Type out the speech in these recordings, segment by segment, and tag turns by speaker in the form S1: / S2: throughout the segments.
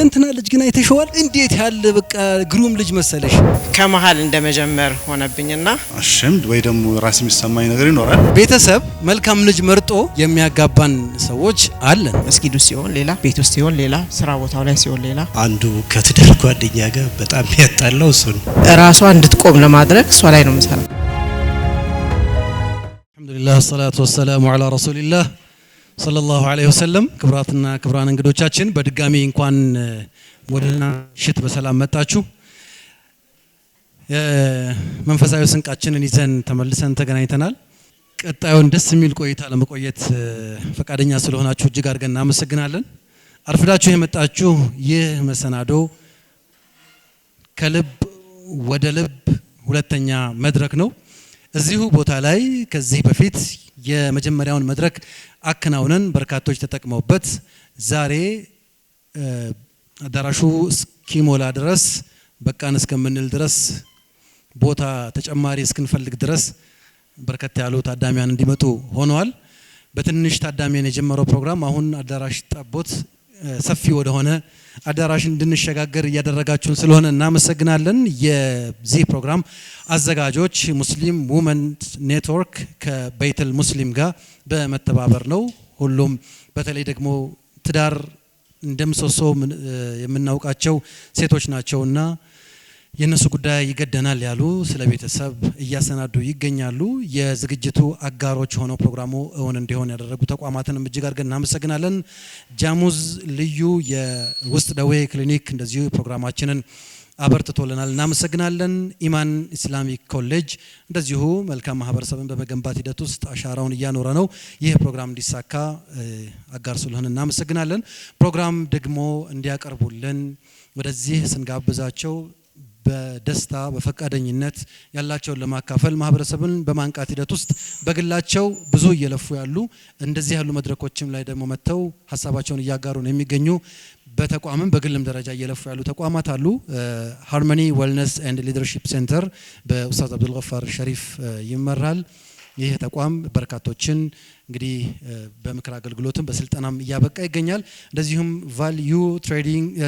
S1: የእንትና ልጅ ግን አይተሽዋል እንዴት ያለ በቃ ግሩም ልጅ መሰለሽ
S2: ከመሃል እንደመጀመር ሆነብኝና
S3: አሽምድ ወይ ደሞ ራስ የሚሰማኝ ነገር ይኖራል።
S1: ቤተሰብ መልካም ልጅ መርጦ የሚያጋባን ሰዎች አለን።
S2: መስጊዱ ሲሆን ሌላ፣ ቤት ውስጥ ሲሆን ሌላ፣ ስራ ቦታው ላይ ሲሆን ሌላ።
S4: አንዱ ከትዳር ጓደኛ ጋር በጣም ያጣለው እሱ ነው።
S2: ራሷ እንድትቆም ለማድረግ እሷ ላይ ነው የምሰራው።
S1: አልহামዱሊላህ ሰላቱ ወሰላሙ ዐላ ረሱሊላህ ሰለላሁ ዐለይሂ ወሰለም። ክብራትና ክብራን እንግዶቻችን በድጋሚ እንኳን ወደና ሽት በሰላም መጣችሁ። መንፈሳዊ ስንቃችንን ይዘን ተመልሰን ተገናኝተናል። ቀጣዩን ደስ የሚል ቆይታ ለመቆየት ፈቃደኛ ስለሆናችሁ እጅግ አድርገን እናመሰግናለን። አርፍዳችሁ የመጣችሁ ይህ መሰናዶ ከልብ ወደ ልብ ሁለተኛ መድረክ ነው። እዚሁ ቦታ ላይ ከዚህ በፊት የመጀመሪያውን መድረክ አከናውነን በርካቶች ተጠቅመውበት ዛሬ አዳራሹ እስኪሞላ ድረስ በቃን እስከምንል ድረስ ቦታ ተጨማሪ እስክንፈልግ ድረስ በርከት ያሉ ታዳሚያን እንዲመጡ ሆነዋል። በትንሽ ታዳሚያን የጀመረው ፕሮግራም አሁን አዳራሽ ጠቦት ሰፊ ወደ ሆነ አዳራሽ እንድንሸጋገር እያደረጋችሁን ስለሆነ እናመሰግናለን። የዚህ ፕሮግራም አዘጋጆች ሙስሊም ውመን ኔትወርክ ከበይተል ሙስሊም ጋር በመተባበር ነው። ሁሉም በተለይ ደግሞ ትዳር እንደምሰሶ የምናውቃቸው ሴቶች ናቸውና የነሱ ጉዳይ ይገደናል ያሉ ስለ ቤተሰብ እያሰናዱ ይገኛሉ። የዝግጅቱ አጋሮች ሆነው ፕሮግራሙ እውን እንዲሆን ያደረጉ ተቋማትንም እጅግ አድርገን እናመሰግናለን። ጃሙዝ ልዩ የውስጥ ደዌ ክሊኒክ እንደዚሁ ፕሮግራማችንን አበርትቶልናል፣ እናመሰግናለን። ኢማን ኢስላሚክ ኮሌጅ እንደዚሁ መልካም ማህበረሰብን በመገንባት ሂደት ውስጥ አሻራውን እያኖረ ነው። ይህ ፕሮግራም እንዲሳካ አጋር ስለሆነ እናመሰግናለን። ፕሮግራም ደግሞ እንዲያቀርቡልን ወደዚህ ስንጋብዛቸው በደስታ በፈቃደኝነት ያላቸውን ለማካፈል ማህበረሰብን በማንቃት ሂደት ውስጥ በግላቸው ብዙ እየለፉ ያሉ እንደዚህ ያሉ መድረኮችም ላይ ደግሞ መተው ሀሳባቸውን እያጋሩ ነው የሚገኙ በተቋምም በግልም ደረጃ እየለፉ ያሉ ተቋማት አሉ። ሃርመኒ ዌልነስ ኤንድ ሊደርሺፕ ሴንተር በኡስታዝ አብዱልገፋር ሸሪፍ ይመራል። ይህ ተቋም በርካቶችን እንግዲህ በምክር አገልግሎትም በስልጠናም እያበቃ ይገኛል። እንደዚሁም ቫልዩ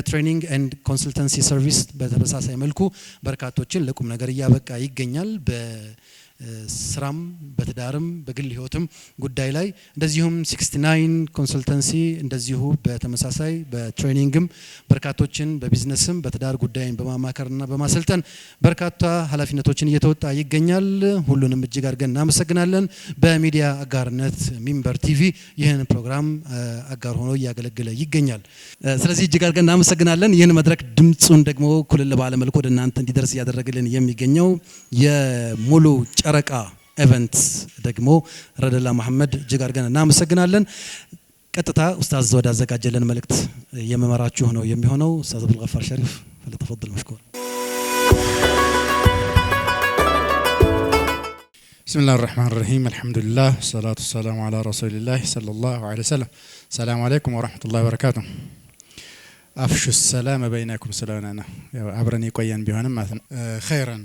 S1: ትሬኒንግ ኤንድ ኮንሰልተንሲ ሰርቪስ በተመሳሳይ መልኩ በርካቶችን ለቁም ነገር እያበቃ ይገኛል። በስራም በትዳርም በግል ህይወትም ጉዳይ ላይ እንደዚሁም 69 ኮንሰልተንሲ እንደዚሁ በተመሳሳይ በትሬኒንግም በርካቶችን በቢዝነስም በትዳር ጉዳይን በማማከርና በማሰልጠን በርካታ ኃላፊነቶችን እየተወጣ ይገኛል። ሁሉንም እጅግ አድርገን እናመሰግናለን። በሚዲያ አጋርነት ሚንበር ቲቪ ይህን ፕሮግራም አጋር ሆኖ እያገለገለ ይገኛል። ስለዚህ እጅግ አድርገን እናመሰግናለን። ይህን መድረክ ድምጹን ደግሞ ኩልል ባለ መልኩ ወደ እናንተ እንዲደርስ እያደረገልን የሚገኘው የሙሉ ጨረቃ ኢቨንት ደግሞ ረደላ መሐመድ እጅግ አድርገን እናመሰግናለን። ቀጥታ ኡስታዝ ወደ አዘጋጀልን መልእክት የመመራችሁ ነው የሚሆነው። ኡስታዝ አብዱልገፋር ሸሪፍ ፈለተፈضل مشكور።
S5: بسم الله الرحمن الرحيم الحمد لله والصلاة والسلام على رسول الله صلى الله عليه وسلم. السلام عليكم ورحمة الله وبركاته. አፍሹ ሰላም በይነኩም ስለሆነና አብረን ይቆየን ቢሆንም ማለት ነው። ኸይራን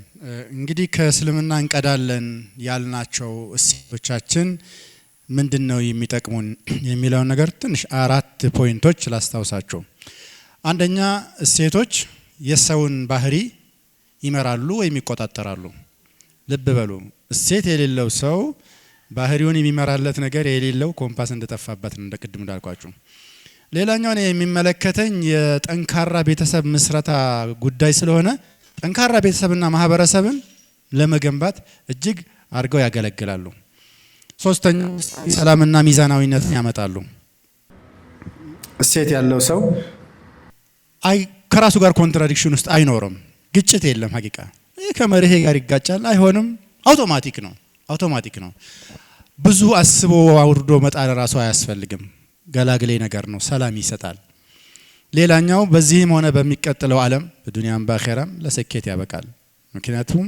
S5: እንግዲህ ከእስልምና እንቀዳለን ያልናቸው እሴቶቻችን ምንድነው የሚጠቅሙን የሚለው ነገር ትንሽ 4 ፖይንቶች ላስታውሳችሁ። አንደኛ እሴቶች የሰውን ባህሪ ይመራሉ ወይም ይቆጣጠራሉ። ልብ በሉ፣ እሴት የሌለው ሰው ባህሪውን የሚመራለት ነገር የሌለው ኮምፓስ እንደጠፋበት ነው እንደቅድም እንዳልኳችሁ። ሌላኛው ነው የሚመለከተኝ የጠንካራ ቤተሰብ ምስረታ ጉዳይ ስለሆነ ጠንካራ ቤተሰብና ማህበረሰብን ለመገንባት እጅግ አድርገው ያገለግላሉ። ሶስተኛው ሰላምና ሚዛናዊነትን ያመጣሉ። እሴት ያለው ሰው ከራሱ ጋር ኮንትራዲክሽን ውስጥ አይኖርም። ግጭት የለም። ሀቂቃ ከመርሄ ጋር ይጋጫል አይሆንም። አውቶማቲክ ነው። ብዙ አስቦ አውርዶ መጣል ራሱ አያስፈልግም። ገላግሌ ነገር ነው። ሰላም ይሰጣል። ሌላኛው በዚህም ሆነ በሚቀጥለው ዓለም በዱንያም በአኺራም ለስኬት ያበቃል። ምክንያቱም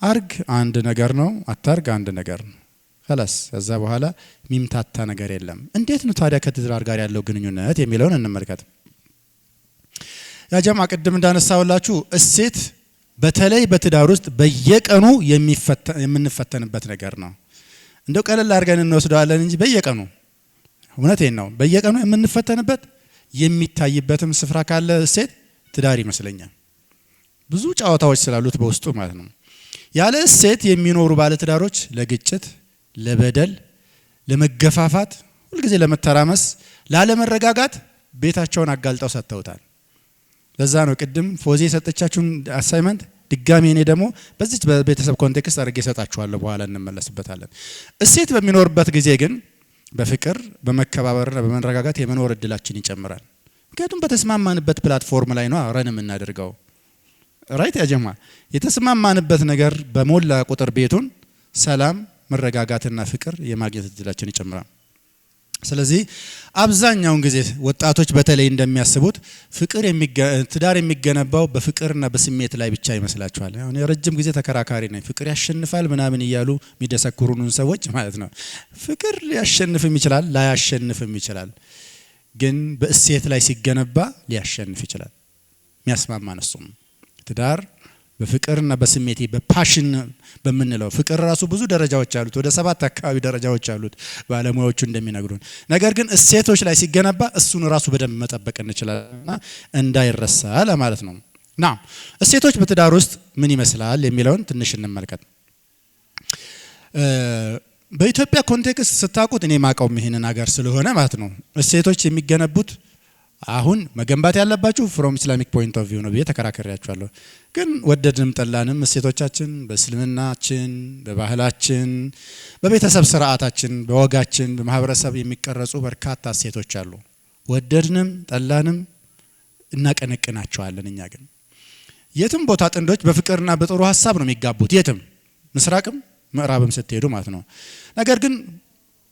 S5: አርግ አንድ ነገር ነው፣ አታርግ አንድ ነገር ነው። خلاص ከዛ በኋላ ሚምታታ ነገር የለም። እንዴት ነው ታዲያ ከትዳር ጋር ያለው ግንኙነት የሚለውን እንመልከት። ያ ጀማዓ ቅድም እንዳነሳውላችሁ እሴት በተለይ በትዳር ውስጥ በየቀኑ የምንፈተንበት ነገር ነው። እንደው ቀለል አድርገን እንወስደዋለን እንጂ በየቀኑ እውነቴን ነው በየቀኑ የምንፈተንበት የሚታይበትም ስፍራ ካለ እሴት ትዳር ይመስለኛል። ብዙ ጨዋታዎች ስላሉት በውስጡ ማለት ነው። ያለ እሴት የሚኖሩ ባለ ትዳሮች ለግጭት፣ ለበደል፣ ለመገፋፋት፣ ሁልጊዜ ለመተራመስ፣ ላለመረጋጋት ቤታቸውን አጋልጠው ሰጥተውታል። ለዛ ነው ቅድም ፎዚ የሰጠቻችሁን አሳይመንት ድጋሚ እኔ ደግሞ በዚች በቤተሰብ ኮንቴክስት አድርጌ እሰጣችኋለሁ፣ በኋላ እንመለስበታለን። እሴት በሚኖርበት ጊዜ ግን በፍቅር በመከባበርና በመረጋጋት የመኖር እድላችን ይጨምራል። ምክንያቱም በተስማማንበት ፕላትፎርም ላይ ነው ረን የምናደርገው። ራይት ያጀማ የተስማማንበት ነገር በሞላ ቁጥር ቤቱን ሰላም፣ መረጋጋትና ፍቅር የማግኘት እድላችን ይጨምራል። ስለዚህ አብዛኛውን ጊዜ ወጣቶች በተለይ እንደሚያስቡት ትዳር የሚገነባው በፍቅርና በስሜት ላይ ብቻ ይመስላችኋል። አሁን የረጅም ጊዜ ተከራካሪ ነኝ። ፍቅር ያሸንፋል ምናምን እያሉ የሚደሰክሩንን ሰዎች ማለት ነው። ፍቅር ሊያሸንፍም ይችላል፣ ላያሸንፍም ይችላል። ግን በእሴት ላይ ሲገነባ ሊያሸንፍ ይችላል። የሚያስማማን እሱም ትዳር በፍቅርና በስሜት በፓሽን በምንለው ፍቅር ራሱ ብዙ ደረጃዎች አሉት። ወደ 7 አካባቢ ደረጃዎች አሉት ባለሙያዎቹ እንደሚነግሩን። ነገር ግን እሴቶች ላይ ሲገነባ እሱን ራሱ በደንብ መጠበቅ እንችላልና እንዳይረሳ ለማለት ነው። ና እሴቶች በትዳር ውስጥ ምን ይመስላል የሚለውን ትንሽ እንመልከት። በኢትዮጵያ ኮንቴክስት ስታውቁት እኔ ማቀው ይሄንን ሀገር ስለሆነ ማለት ነው እሴቶች የሚገነቡት አሁን መገንባት ያለባችሁ ፍሮም ኢስላሚክ ፖይንት ኦፍ ቪው ነው ብዬ ተከራከሪያችኋለሁ። ግን ወደድንም ጠላንም እሴቶቻችን በእስልምናችን፣ በባህላችን፣ በቤተሰብ ስርዓታችን፣ በወጋችን፣ በማህበረሰብ የሚቀረጹ በርካታ እሴቶች አሉ። ወደድንም ጠላንም እናቀነቅናቸዋለን። እኛ ግን የትም ቦታ ጥንዶች በፍቅርና በጥሩ ሀሳብ ነው የሚጋቡት፣ የትም ምስራቅም ምዕራብም ስትሄዱ ማለት ነው። ነገር ግን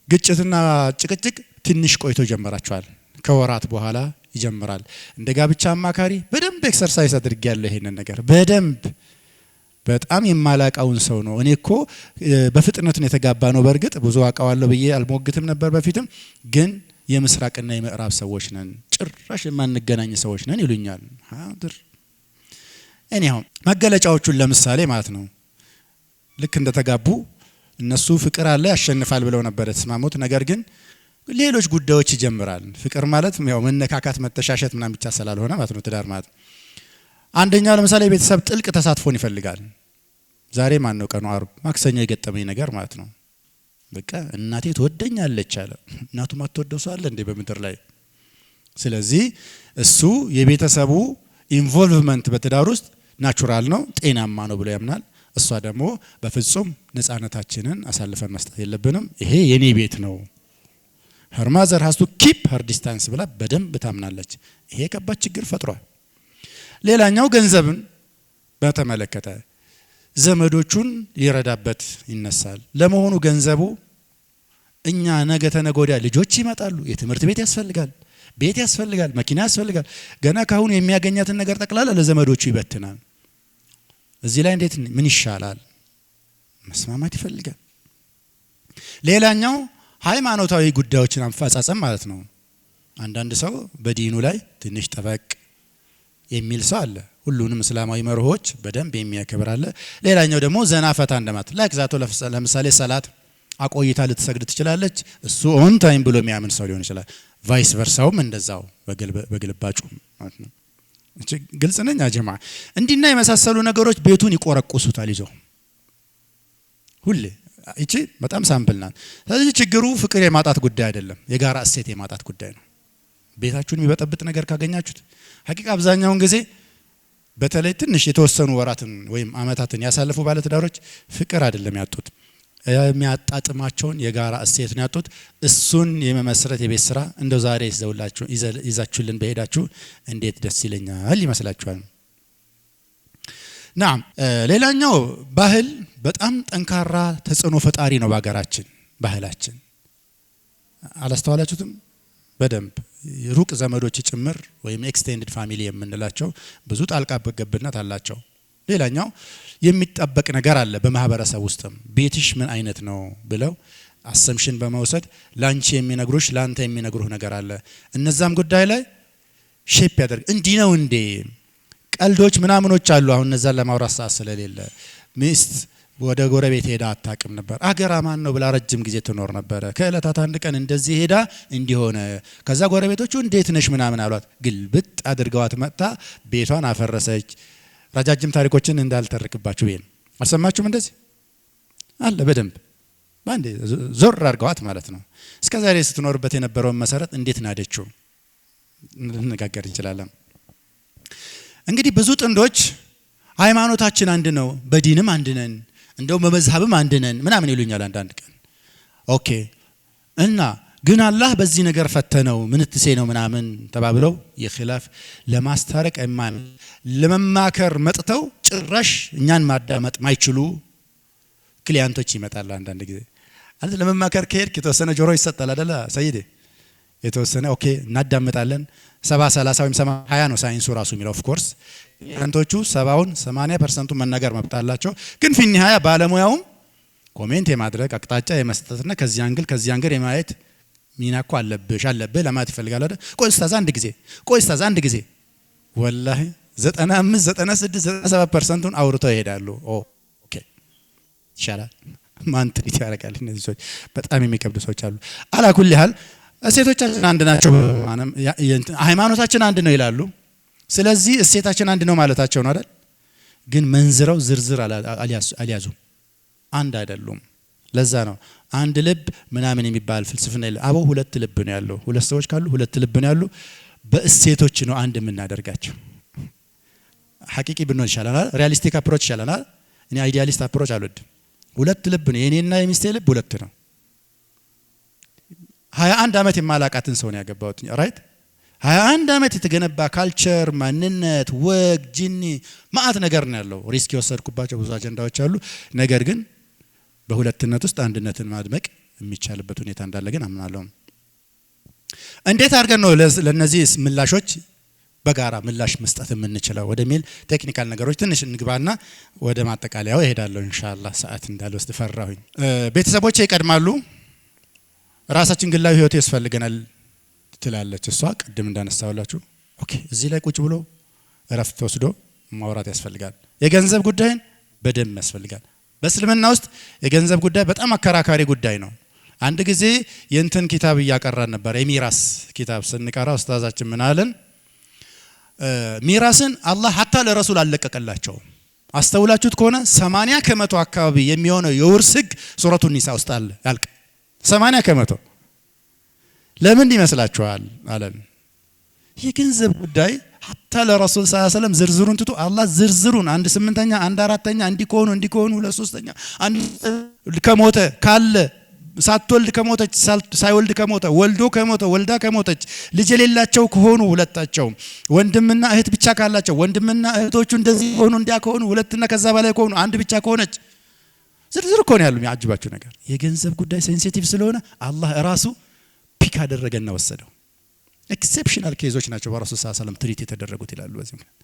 S5: ግጭትና ጭቅጭቅ ትንሽ ቆይቶ ጀመራቸዋል። ከወራት በኋላ ይጀምራል። እንደ ጋብቻ አማካሪ በደንብ ኤክሰርሳይዝ አድርጌያለሁ ይሄንን ነገር በደንብ በጣም የማላቀውን ሰው ነው። እኔ እኮ በፍጥነት ነው የተጋባ ነው። በእርግጥ ብዙ አውቀዋለሁ ብዬ አልሞግትም ነበር በፊትም። ግን የምስራቅና የምዕራብ ሰዎች ነን፣ ጭራሽ የማንገናኝ ሰዎች ነን ይሉኛል። ሀድር እኔው መገለጫዎቹን ለምሳሌ ማለት ነው ልክ እንደተጋቡ እነሱ ፍቅር አለ ያሸንፋል ብለው ነበር የተስማሙት። ነገር ግን ሌሎች ጉዳዮች ይጀምራል። ፍቅር ማለት ያው መነካካት፣ መተሻሸት ምናምን ብቻ ስላልሆነ ማለት ነው ትዳር ማለት። አንደኛው ለምሳሌ ቤተሰብ ጥልቅ ተሳትፎን ይፈልጋል። ዛሬ ማን ነው ቀኑ? ዓርብ፣ ማክሰኞ የገጠመኝ ነገር ማለት ነው። በቃ እናቴ ትወደኛለች አለ። እናቱ ማትወደው ሰው አለ እንዴ በምድር ላይ? ስለዚህ እሱ የቤተሰቡ ኢንቮልቭመንት በትዳር ውስጥ ናቹራል ነው፣ ጤናማ ነው ብሎ ያምናል። እሷ ደግሞ በፍጹም ነፃነታችንን አሳልፈን መስጠት የለብንም፣ ይሄ የኔ ቤት ነው፣ her mother has to keep her distance ብላ በደንብ ታምናለች። ይሄ ከባድ ችግር ፈጥሯል። ሌላኛው ገንዘብን በተመለከተ ዘመዶቹን ሊረዳበት ይነሳል። ለመሆኑ ገንዘቡ እኛ ነገ ተነገ ወዲያ ልጆች ይመጣሉ፣ የትምህርት ቤት ያስፈልጋል፣ ቤት ያስፈልጋል፣ መኪና ያስፈልጋል። ገና ካሁን የሚያገኛትን ነገር ጠቅላላ ለዘመዶቹ ይበትናል። እዚህ ላይ እንዴት ምን ይሻላል? መስማማት ይፈልጋል። ሌላኛው ሃይማኖታዊ ጉዳዮችን አፈጻጸም ማለት ነው። አንዳንድ ሰው በዲኑ ላይ ትንሽ ጠበቅ የሚል ሰው አለ። ሁሉንም እስላማዊ መርሆች በደንብ የሚያከብር አለ። ሌላኛው ደግሞ ዘና ፈታ እንደማለት ላይክ ዛቶ ለምሳሌ ሰላት አቆይታ ልትሰግድ ትችላለች፣ እሱ ኦን ታይም ብሎ የሚያምን ሰው ሊሆን ይችላል። ቫይስ ቨርሳውም እንደዛው በግልባጩ ማለት ነው። ግልጽ ነኝ አጀማ። እንዲና የመሳሰሉ ነገሮች ቤቱን ይቆረቁሱታል ይዞ ሁሌ። እቺ በጣም ሳምፕል ናት። ስለዚህ ችግሩ ፍቅር የማጣት ጉዳይ አይደለም፣ የጋራ እሴት የማጣት ጉዳይ ነው። ቤታችሁን የሚበጠብጥ ነገር ካገኛችሁት ሐቂቃ አብዛኛውን ጊዜ በተለይ ትንሽ የተወሰኑ ወራትን ወይም አመታትን ያሳለፉ ባለትዳሮች ፍቅር አይደለም ያጡት፣ የሚያጣጥማቸውን የጋራ እሴት ነው ያጡት። እሱን የመመስረት የቤት ስራ እንደው ዛሬ ይዛችሁልን በሄዳችሁ እንዴት ደስ ይለኛል ይመስላችኋል። ናም ሌላኛው ባህል በጣም ጠንካራ ተጽዕኖ ፈጣሪ ነው በሀገራችን ባህላችን። አላስተዋላችሁትም? በደንብ ሩቅ ዘመዶች ጭምር ወይም ኤክስቴንድድ ፋሚሊ የምንላቸው ብዙ ጣልቃ ገብነት አላቸው። ሌላኛው የሚጠበቅ ነገር አለ በማህበረሰብ ውስጥም። ቤትሽ ምን አይነት ነው ብለው አሰምሽን በመውሰድ ላንቺ የሚነግሩሽ ላንተ የሚነግሩህ ነገር አለ። እነዛም ጉዳይ ላይ ሼፕ ያደርግ እንዲህ ነው እንዴ ቀልዶች ምናምኖች አሉ። አሁን እነዛን ለማውራት ሰዓት ስለሌለ ሚስት ወደ ጎረቤት ሄዳ አታውቅም ነበር። አገራ ማን ነው ብላ ረጅም ጊዜ ትኖር ነበር። ከእለታት አንድ ቀን እንደዚህ ሄዳ እንዲሆነ ከዛ ጎረቤቶቹ እንዴት ነሽ ምናምን አሏት። ግልብጥ አድርገዋት መጣ ቤቷን አፈረሰች። ረጃጅም ታሪኮችን እንዳልተርክባችሁ ቤን አልሰማችሁም? እንደዚህ አለ በደንብ ባንዴ ዞር አድርገዋት ማለት ነው። እስከዛሬ ስትኖርበት የነበረውን መሰረት እንዴት ናደችው ልንነጋገር እንችላለን። እንግዲህ ብዙ ጥንዶች ሃይማኖታችን አንድ ነው፣ በዲንም አንድ ነን፣ እንደው በመዝሐብም አንድ ነን ምናምን ይሉኛል አንዳንድ ቀን። ኦኬ እና ግን አላህ በዚህ ነገር ፈተነው ምን ትሴ ነው ምናምን ተባብለው የኺላፍ ለማስታረቅ አይማን ለመማከር መጥተው ጭራሽ እኛን ማዳመጥ ማይችሉ ክሊያንቶች ይመጣሉ። አንዳንድ ጊዜ አንተ ለመማከር ከሄድክ የተወሰነ ጆሮ ይሰጣል አይደለ ሰይዴ? የተወሰነ ኦኬ እናዳምጣለን። 70-30 ወይም 70-20 ነው ሳይንሱ ራሱ የሚለው። ኦፍ ኮርስ ክሊያንቶቹ 70-80% መናገር መብት አላቸው። ግን ፊኒሃያ ባለሙያውም ኮሜንት የማድረግ አቅጣጫ የመስጠትና ከዚህ አንግል የማየት ሚና እኮ አለብህ ለማለት ይፈልጋል አይደል? ቆይ ኡስታዝ አንድ ጊዜ ወላሂ 95-96-97%ን አውርተው ይሄዳሉ። ኦኬ ይሻላል። ማን ትሪት ያደርጋል? እነዚህ ሰዎች በጣም የሚከብዱ ሰዎች አሉ። አላኩል ያህል እሴቶቻችን አንድ ናቸው፣ ሃይማኖታችን አንድ ነው ይላሉ። ስለዚህ እሴታችን አንድ ነው ማለታቸው ነው አይደል? ግን መንዝረው ዝርዝር አልያዙም፣ አንድ አይደሉም። ለዛ ነው አንድ ልብ ምናምን የሚባል ፍልስፍና የለም። አበው ሁለት ልብ ነው ያለው። ሁለት ሰዎች ካሉ ሁለት ልብ ነው ያለው። በእሴቶች ነው አንድ የምናደርጋቸው። ሐቂቂ ብንሆን ይሻላል፣ ሪያሊስቲክ አፕሮች ይሻላል። እኔ አይዲያሊስት አፕሮች አልወድም። ሁለት ልብ ነው የኔና የሚስቴ ልብ ሁለት ነው። 21 ዓመት የማላቃትን ሰው ነው ያገባሁት። ራይት 21 ዓመት የተገነባ ካልቸር፣ ማንነት፣ ወግ፣ ጂኒ ማአት ነገር ነው ያለው። ሪስክ የወሰድኩባቸው ብዙ አጀንዳዎች አሉ። ነገር ግን በሁለትነት ውስጥ አንድነትን ማድመቅ የሚቻልበት ሁኔታ እንዳለ ግን አምናለሁ። እንዴት አድርገን ነው ለነዚህ ምላሾች በጋራ ምላሽ መስጠት የምንችለው ወደሚል ቴክኒካል ነገሮች ትንሽ እንግባና ወደ ማጠቃለያው እሄዳለሁ ኢንሻአላህ። ሰዓት እንዳልወስድ ፈራሁኝ። ቤተሰቦቼ ይቀድማሉ፣ ራሳችን ግላዊ ህይወት ያስፈልገናል ትላለች እሷ። ቅድም እንዳነሳውላችሁ ኦኬ፣ እዚህ ላይ ቁጭ ብሎ እረፍት ወስዶ ማውራት ያስፈልጋል። የገንዘብ ጉዳይን በደንብ ያስፈልጋል። በእስልምና ውስጥ የገንዘብ ጉዳይ በጣም አከራካሪ ጉዳይ ነው። አንድ ጊዜ የእንትን ኪታብ እያቀራን ነበር፣ የሚራስ ኪታብ ስንቀራ ኡስታዛችን ምን አለን? ሚራስን አላህ ሐታ ለረሱል አለቀቀላቸው። አስተውላችሁት ከሆነ 80% አካባቢ የሚሆነው የውርስ ህግ ሱረቱ ኒሳ ውስጥ አለ ያልቅ 80%። ለምን ይመስላችኋል አለን? የገንዘብ ጉዳይ ሐታ ለረሱል ሰለላሁ ዐለይሂ ወሰለም ዝርዝሩን ትቶ አላህ ዝርዝሩን 1/8 1/4 እንዲኮኑ 2/3 አንድ ከሞተ ካለ ሳትወልድ ከሞተች ሳይወልድ ከሞተ ወልዶ ከሞተ ወልዳ ከሞተች ልጅ የሌላቸው ከሆኑ ሁለታቸው ወንድምና እህት ብቻ ካላቸው ወንድምና እህቶቹ እንደዚህ ሆኑ እንዲያ ከሆኑ ሁለትና ከዛ በላይ ከሆኑ አንድ ብቻ ከሆነች ዝርዝር እኮ ነው ያለው። የሚያጅባችሁ ነገር የገንዘብ ጉዳይ ሴንሲቲቭ ስለሆነ አላህ ራሱ ፒክ አደረገና ወሰደው። ኤክሴፕሽናል ኬዞች ናቸው በረሱል ሰለላሁ ዐለይሂ ወሰለም ትሪት የተደረጉት ይላሉ። በዚህ ምክንያት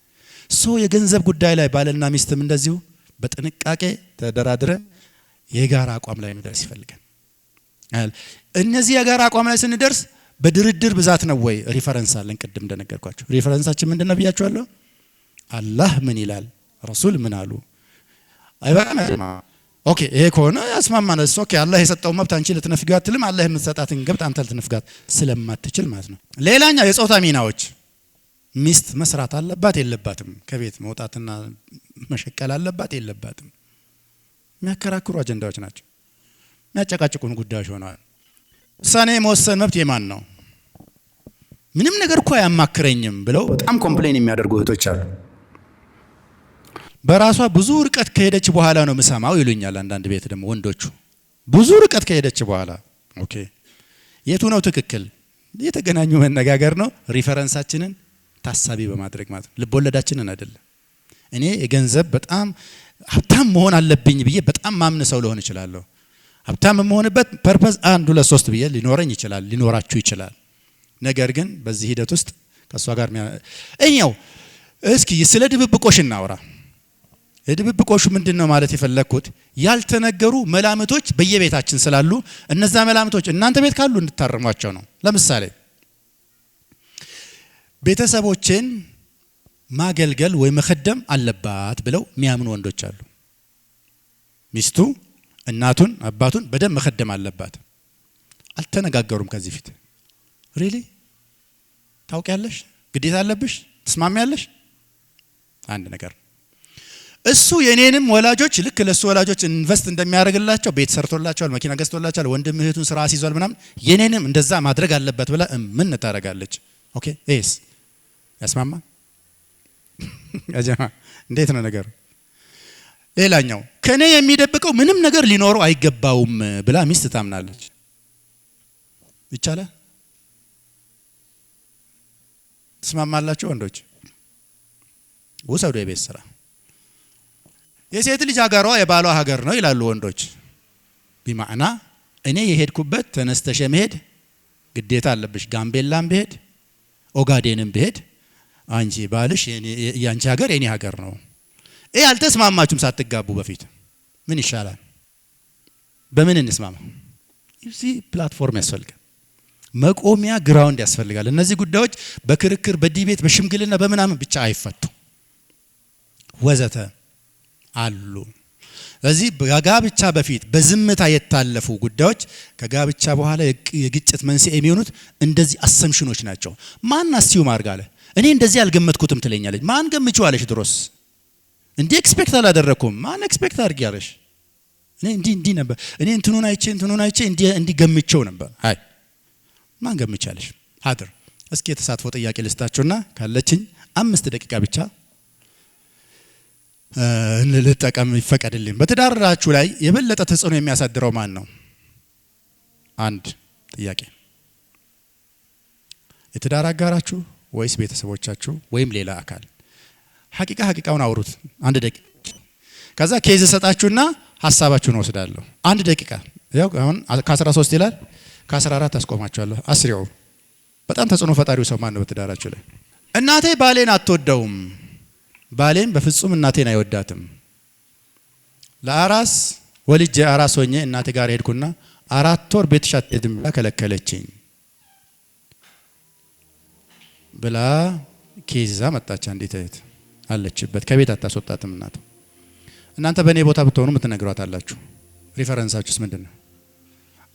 S5: የገንዘብ ጉዳይ ላይ ባልና ሚስትም እንደዚሁ በጥንቃቄ ተደራድረን የጋራ አቋም ላይ መድረስ ይፈልጋል። እነዚህ የጋራ አቋም ላይ ስንደርስ በድርድር ብዛት ነው ወይ? ሪፈረንስ አለን። ቅድም እንደነገርኳችሁ ሪፈረንሳችን ምንድነው ብያችኋለሁ። አላህ ምን ይላል፣ ረሱል ምን አሉ። አይባማ ኦኬ፣ ይሄ ከሆነ ያስማማናል። ኦኬ፣ አላህ የሰጠው መብት አንቺ ልትነፍጊው አትልም፣ አላህ የምትሰጣትን ገብት አንተ ልትነፍጋት ስለማትችል ማለት ነው። ሌላኛው የጾታ ሚናዎች፣ ሚስት መስራት አለባት የለባትም? ከቤት መውጣትና መሸቀል አለባት የለባትም? የሚያከራክሩ አጀንዳዎች ናቸው። የሚያጨቃጭቁን ጉዳዮች ሆነዋል። ውሳኔ መወሰን መብት የማን ነው? ምንም ነገር እኮ አያማክረኝም ብለው በጣም ኮምፕሌን የሚያደርጉ እህቶች አሉ። በራሷ ብዙ ርቀት ከሄደች በኋላ ነው ምሰማው ይሉኛል። አንዳንድ ቤት ደግሞ ወንዶቹ ብዙ ርቀት ከሄደች በኋላ ኦኬ፣ የቱ ነው ትክክል? የተገናኙ መነጋገር ነው። ሪፈረንሳችንን ታሳቢ በማድረግ ማለት ነው። ልቦለዳችንን አይደለም። እኔ የገንዘብ በጣም ሀብታም መሆን አለብኝ ብዬ በጣም ማምን ሰው ልሆን እችላለሁ። ሀብታም የምሆንበት ፐርፐዝ 1 2 3 ብዬ ሊኖረኝ ይችላል፣ ሊኖራችሁ ይችላል። ነገር ግን በዚህ ሂደት ውስጥ ከሷ ጋር እኛው እስኪ ስለ ድብብቆሽ እናውራ። የድብብቆሹ ምንድነው ማለት የፈለኩት? ያልተነገሩ መላምቶች በየቤታችን ስላሉ እነዛ መላምቶች እናንተ ቤት ካሉ እንድታርሟቸው ነው። ለምሳሌ ቤተሰቦችን ማገልገል ወይ መخدም አለባት ብለው የሚያምኑ ወንዶች አሉ። ሚስቱ እናቱን አባቱን በደንብ መخدም አለባት። አልተነጋገሩም ከዚህ ፊት ሪሊ ታውቂያለሽ ግዴታ አለብሽ ትስማሚያለሽ አንድ ነገር እሱ የኔንም ወላጆች ልክ ለሱ ወላጆች ኢንቨስት እንደሚያደርግላቸው ቤት ሰርቶላቸዋል መኪና ገዝቶላቸዋል ወንድም እህቱን ስራ አስይዟል ምናምን የኔንም እንደዛ ማድረግ አለበት ብላ ምን ታረጋለች ኦኬ ኤስ ያስማማ አጀማ እንዴት ነው ነገሩ ሌላኛው ከኔ የሚደብቀው ምንም ነገር ሊኖረው አይገባውም ብላ ሚስት ታምናለች ይቻላል ተስማማላችሁ ወንዶች ወሰዱ የቤት ስራ የሴት ልጅ ሀገሯ የባሏ ሀገር ነው ይላሉ ወንዶች ቢማዕና እኔ የሄድኩበት ተነስተሽ መሄድ ግዴታ አለብሽ ጋምቤላም በሄድ ኦጋዴንም በሄድ አንቺ ባልሽ ያንቺ ሀገር የኔ ሀገር ነው አልተስማማችሁም ሳትጋቡ በፊት ምን ይሻላል በምን እንስማማ እዚህ ፕላትፎርም ያስፈልጋል መቆሚያ ግራውንድ ያስፈልጋል እነዚህ ጉዳዮች በክርክር በዲቤት በሽምግልና በመናምን ብቻ አይፈቱ ወዘተ አሉ ስለዚህ በጋብቻ በፊት በዝምታ የታለፉ ጉዳዮች ከጋብቻ በኋላ የግጭት መንስኤ የሚሆኑት እንደዚህ አሰምሽኖች ናቸው ማን አስዩም አርጋለ እኔ እንደዚህ አልገመትኩትም ትለኛለች ማን ገምቹ አለሽ ድሮስ እንዴ ኤክስፔክት አላደረኩም ማን ኤክስፔክት አርጊያለሽ እኔ እንዲ ነበር እኔ እንትኑን አይቼ እንዲ ገምቼው ነበር አይ ማን ገምቻለሽ ሀድር እስኪ የተሳትፎ ጥያቄ ልስጣችሁና ካለችኝ 5 ደቂቃ ብቻ ልጠቀም ይፈቀድልኝ በትዳራችሁ ላይ የበለጠ ተጽዕኖ የሚያሳድረው ማን ነው አንድ ጥያቄ የትዳር አጋራችሁ ወይስ ቤተሰቦቻችሁ ወይም ሌላ አካል ሐቂቃውን አውሩት አንድ ደቂቃ ከዛ ኬዝ ሰጣችሁና ሐሳባችሁን ወስዳለሁ አንድ ደቂቃ ያው አሁን ከ13 ይላል ከ14 አስቆማችኋለሁ አስሪው በጣም ተጽዕኖ ፈጣሪው ሰው ማን ነው በትዳራችሁ ላይ እናቴ ባሌን አትወደውም ባሌን በፍጹም እናቴን አይወዳትም ለአራስ ወልጄ አራስ ሆኜ እናቴ ጋር ሄድኩና 4 ወር ቤትሽ አትሄድም ብላ ከለከለችኝ ብላ ኬዛ መጣች አንዲት እህት አለችበት ከቤት አታስወጣትም እናንተ በእኔ ቦታ ብትሆኑ ምትነግሯት አላችሁ ሪፈረንሳችሁስ ምንድነው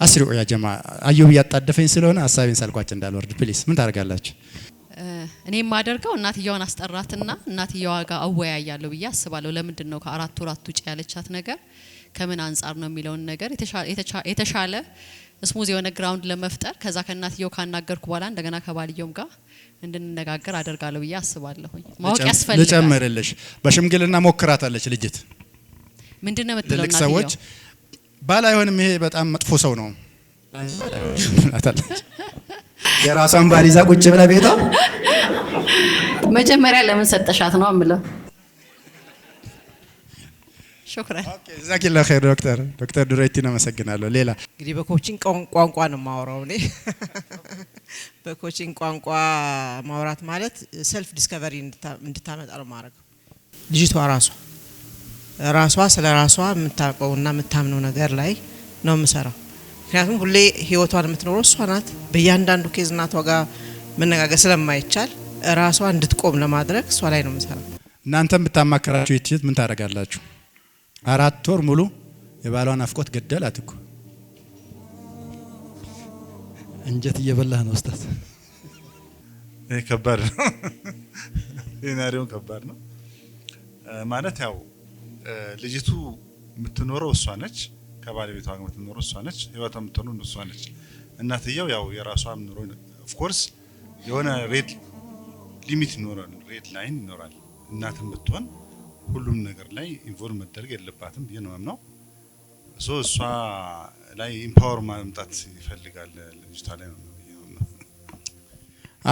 S5: አስሪው ያ ጀማ አዩብ ያጣደፈኝ ስለሆነ ሐሳቤን ሳልቋጭ እንዳልወርድ ፕሊስ ምን ታደርጋላችሁ
S6: እኔ ማደርገው እናትየዋን አስጠራትና እናትየዋ ጋር አወያያለሁ ብዬ አስባለሁ ለምንድነው ከ4 ወራት ውጪ ያለቻት ነገር ከምን አንፃር ነው የሚለውን ነገር የተሻለ ስሙዝ የሆነ ግራውንድ ለመፍጠር ከዛ ከእናትየው ካናገርኩ በኋላ እንደገና ከባልየውም ጋር እንድንነጋገር አደርጋለሁ ብዬ አስባለሁ ማወቅ ያስፈልጋል
S5: ልጨምርልሽ በሽምግልና ሞክራታለች ልጅት
S6: ምንድነው የምትለው እናትየው
S5: ሰዎች ባል አይሆንም ይሄ በጣም መጥፎ ሰው ነው
S7: የራሷን ባል ይዛ ቁጭ ብላ ቤቷ
S6: መጀመሪያ ለምን ሰጠሻት ነው አምለው ሹክራን
S5: ኦኬ ዛኪላ ኸይር ዶክተር ዱረይቲ ነው መሰግናለሁ ሌላ
S2: እንግዲህ በኮቺንግ ቋንቋ ነው ማወራው እኔ በኮቺንግ ቋንቋ ማውራት ማለት ሰልፍ ዲስከቨሪ እንድታመጣ ነው ማድረግ ልጅቷ ራሷ ስለ ራሷ የምታውቀውና የምታምነው ነገር ላይ ነው የምሰራው ምክንያቱም ሁሌ ህይወቷን የምትኖረው እሷ ናት በእያንዳንዱ ኬዝ እናቷ ጋር መነጋገር ስለማይቻል ራሷ እንድትቆም ለማድረግ እሷ ላይ ነው የምሰራው
S5: እናንተም ብታማከራችሁ ይችት ምን ታደርጋላችሁ 4 ወር ሙሉ የባሏን አፍቆት ገደላት እኮ
S1: እንጀት እየበላህ ነው ኡስታዝ
S3: ከባድ ነው የናሪውን ከባድ ነው ማለት ያው ልጅቱ የምትኖረው እሷ ነች ከባለቤቷ ጋር የምትኖረው እሷ ነች ህይወቷ የምትኖረው እሷ ነች እናትየው ያው የራሷም ኑሮ ኦፍ ኮርስ የሆነ ሬድ ሊሚት ይኖራል ሬድ ላይን ይኖራል እናትም ብትሆን ሁሉም ነገር ላይ ኢንቮልቭ መደረግ የለባትም ብዬ ነው የማምነው እሷ ላይ ኢምፓወር ማምጣት ይፈልጋል ልጅቷ ላይ ነው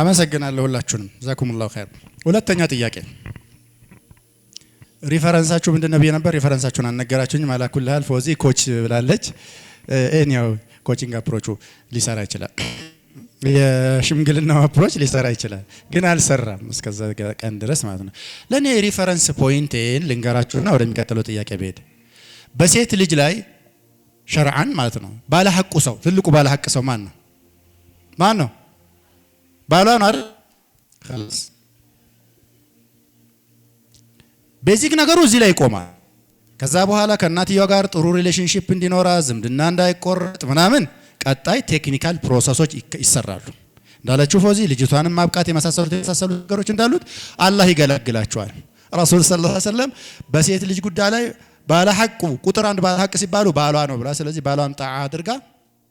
S5: አመሰግናለሁ ሁላችሁንም ጀዛኩሙላሁ ኸይር ሁለተኛ ጥያቄ ሪፈረንሳችሁ ምንድነው ብዬ ነበር ሪፈረንሳችሁን አነገራችሁኝ ማላኩልሃል ፎዚ ኮች ብላለች ኤኒያው ኮቺንግ አፕሮቹ ሊሰራ ይችላል የሽምግልናው አፕሮች ሊሰራ ይችላል ግን አልሰራም እስከዛ ቀን ድረስ ማለት ነው ለኔ ሪፈረንስ ፖይንቴን ልንገራችሁና ወደሚቀጥለው ጥያቄ ብሄድ በሴት ልጅ ላይ ሸርዓን ማለት ነው ባለ ሐቁ ሰው ትልቁ ባለ ሐቅ ሰው ማን ነው ባሏ ነው አይደል خلاص ቤዚክ ነገሩ እዚህ ላይ ይቆማል ከዛ በኋላ ከእናትየዋ ጋር ጥሩ ሪሌሽንሺፕ እንዲኖራ ዝምድና እንዳይቆረጥ ምናምን ቀጣይ ቴክኒካል ፕሮሰሶች ይሰራሉ። እንዳለችው ፎዚ ልጅቷንም ማብቃት የመሳሰሉ ነገሮች እንዳሉት አላህ ይገላግላቸዋል። ረሱል ሰለላሁ ዐለይሂ ወሰለም በሴት ልጅ ጉዳይ ላይ ባለ ሐቁ ቁጥር አንድ ባለ ሐቅ ሲባሉ ባሏ ነው ብላ፣ ስለዚህ ባሏን ጣዓ አድርጋ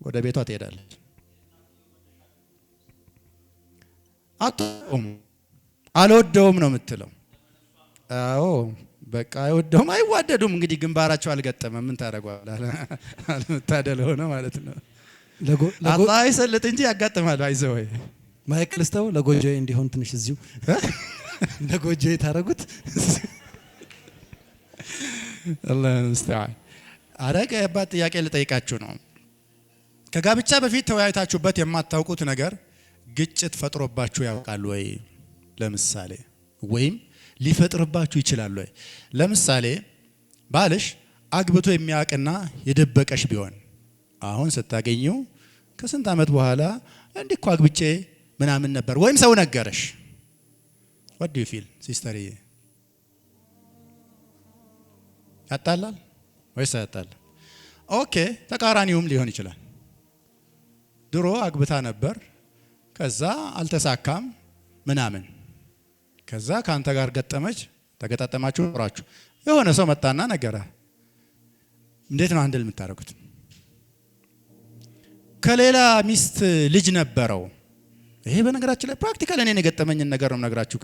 S5: ወደ ቤቷ ትሄዳለች። አጥቶም አልወደውም ነው የምትለው። አዎ በቃ አይወደውም፣ አይዋደዱም። እንግዲህ ግንባራቸው አልገጠመም። ምን ታደርጓል? አለመታደል ሆነ ማለት ነው። አላህ ይሰልጥ እንጂ ያጋጥማል። አይዘው ወይ
S1: ማይክል ስተው ለጎጆዬ እንዲሆን ትንሽ እዚሁ ለጎጆዬ ታረጉት።
S5: አላህ ይስተዓን። አረጋ ያባት ጥያቄ ልጠይቃችሁ ነው። ከጋብቻ በፊት ተወያይታችሁበት የማታውቁት ነገር ግጭት ፈጥሮባችሁ ያውቃል ወይ? ለምሳሌ ወይም ሊፈጥርባችሁ ይችላል ወይ? ለምሳሌ ባልሽ አግብቶ የሚያውቅና የደበቀሽ ቢሆን አሁን ስታገኙ ከስንት ዓመት በኋላ እንዲህ እኮ አግብቼ ምናምን ነበር፣ ወይም ሰው ነገረሽ። what do you feel ሲስተር? ያጣላል ወይስ ያጣላል? ኦኬ ተቃራኒውም ሊሆን ይችላል። ድሮ አግብታ ነበር፣ ከዛ አልተሳካም ምናምን፣ ከዛ ካንተ ጋር ገጠመች፣ ተገጣጠማችሁ፣ ኖራችሁ፣ የሆነ ሰው መጣና ነገረ። እንዴት ነው አንድል የምታደርጉት? ከሌላ ሚስት ልጅ ነበረው። ይሄ በነገራችን ላይ ፕራክቲካል እኔ የገጠመኝን ነገር ነው የምነግራችሁ።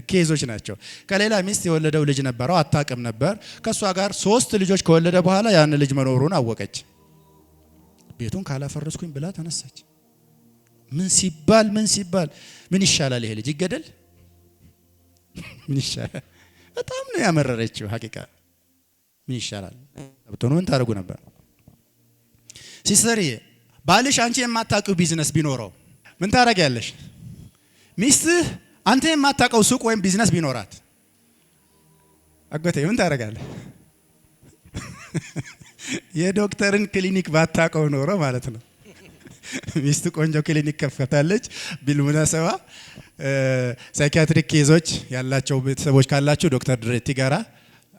S5: ኬዞች ናቸው። ከሌላ ሚስት የወለደው ልጅ ነበረው፣ አታውቅም ነበር። ከሷ ጋር 3 ልጆች ከወለደ በኋላ ያን ልጅ መኖሩን አወቀች። ቤቱን ካላፈረስኩኝ ብላ ተነሳች። ምን ሲባል ምን ይሻላል? ይሄ ልጅ ይገደል? ምን ይሻላል? በጣም ነው ያመረረችው። ሐቂቃ ምን ይሻላል? ብትሆኑ ምን ታደርጉ ነበር? ሲስተርዬ ባልሽ አንቺ የማታውቂው ቢዝነስ ቢኖረው ምን ታደርጊያለሽ? ሚስትህ አንተ የማታውቀው ሱቅ ወይም ቢዝነስ ቢኖራት አጎቴ ምን ታደርጋለህ? የዶክተርን ክሊኒክ ባታውቀው ኖሮ ማለት ነው። ሚስት ቆንጆ ክሊኒክ ከፈታለች ቢልሙናሰባ ሳይኪያትሪክ ኬዞች ያላቸው ቤተሰቦች ካላችሁ ዶክተር ድሬቲ ጋራ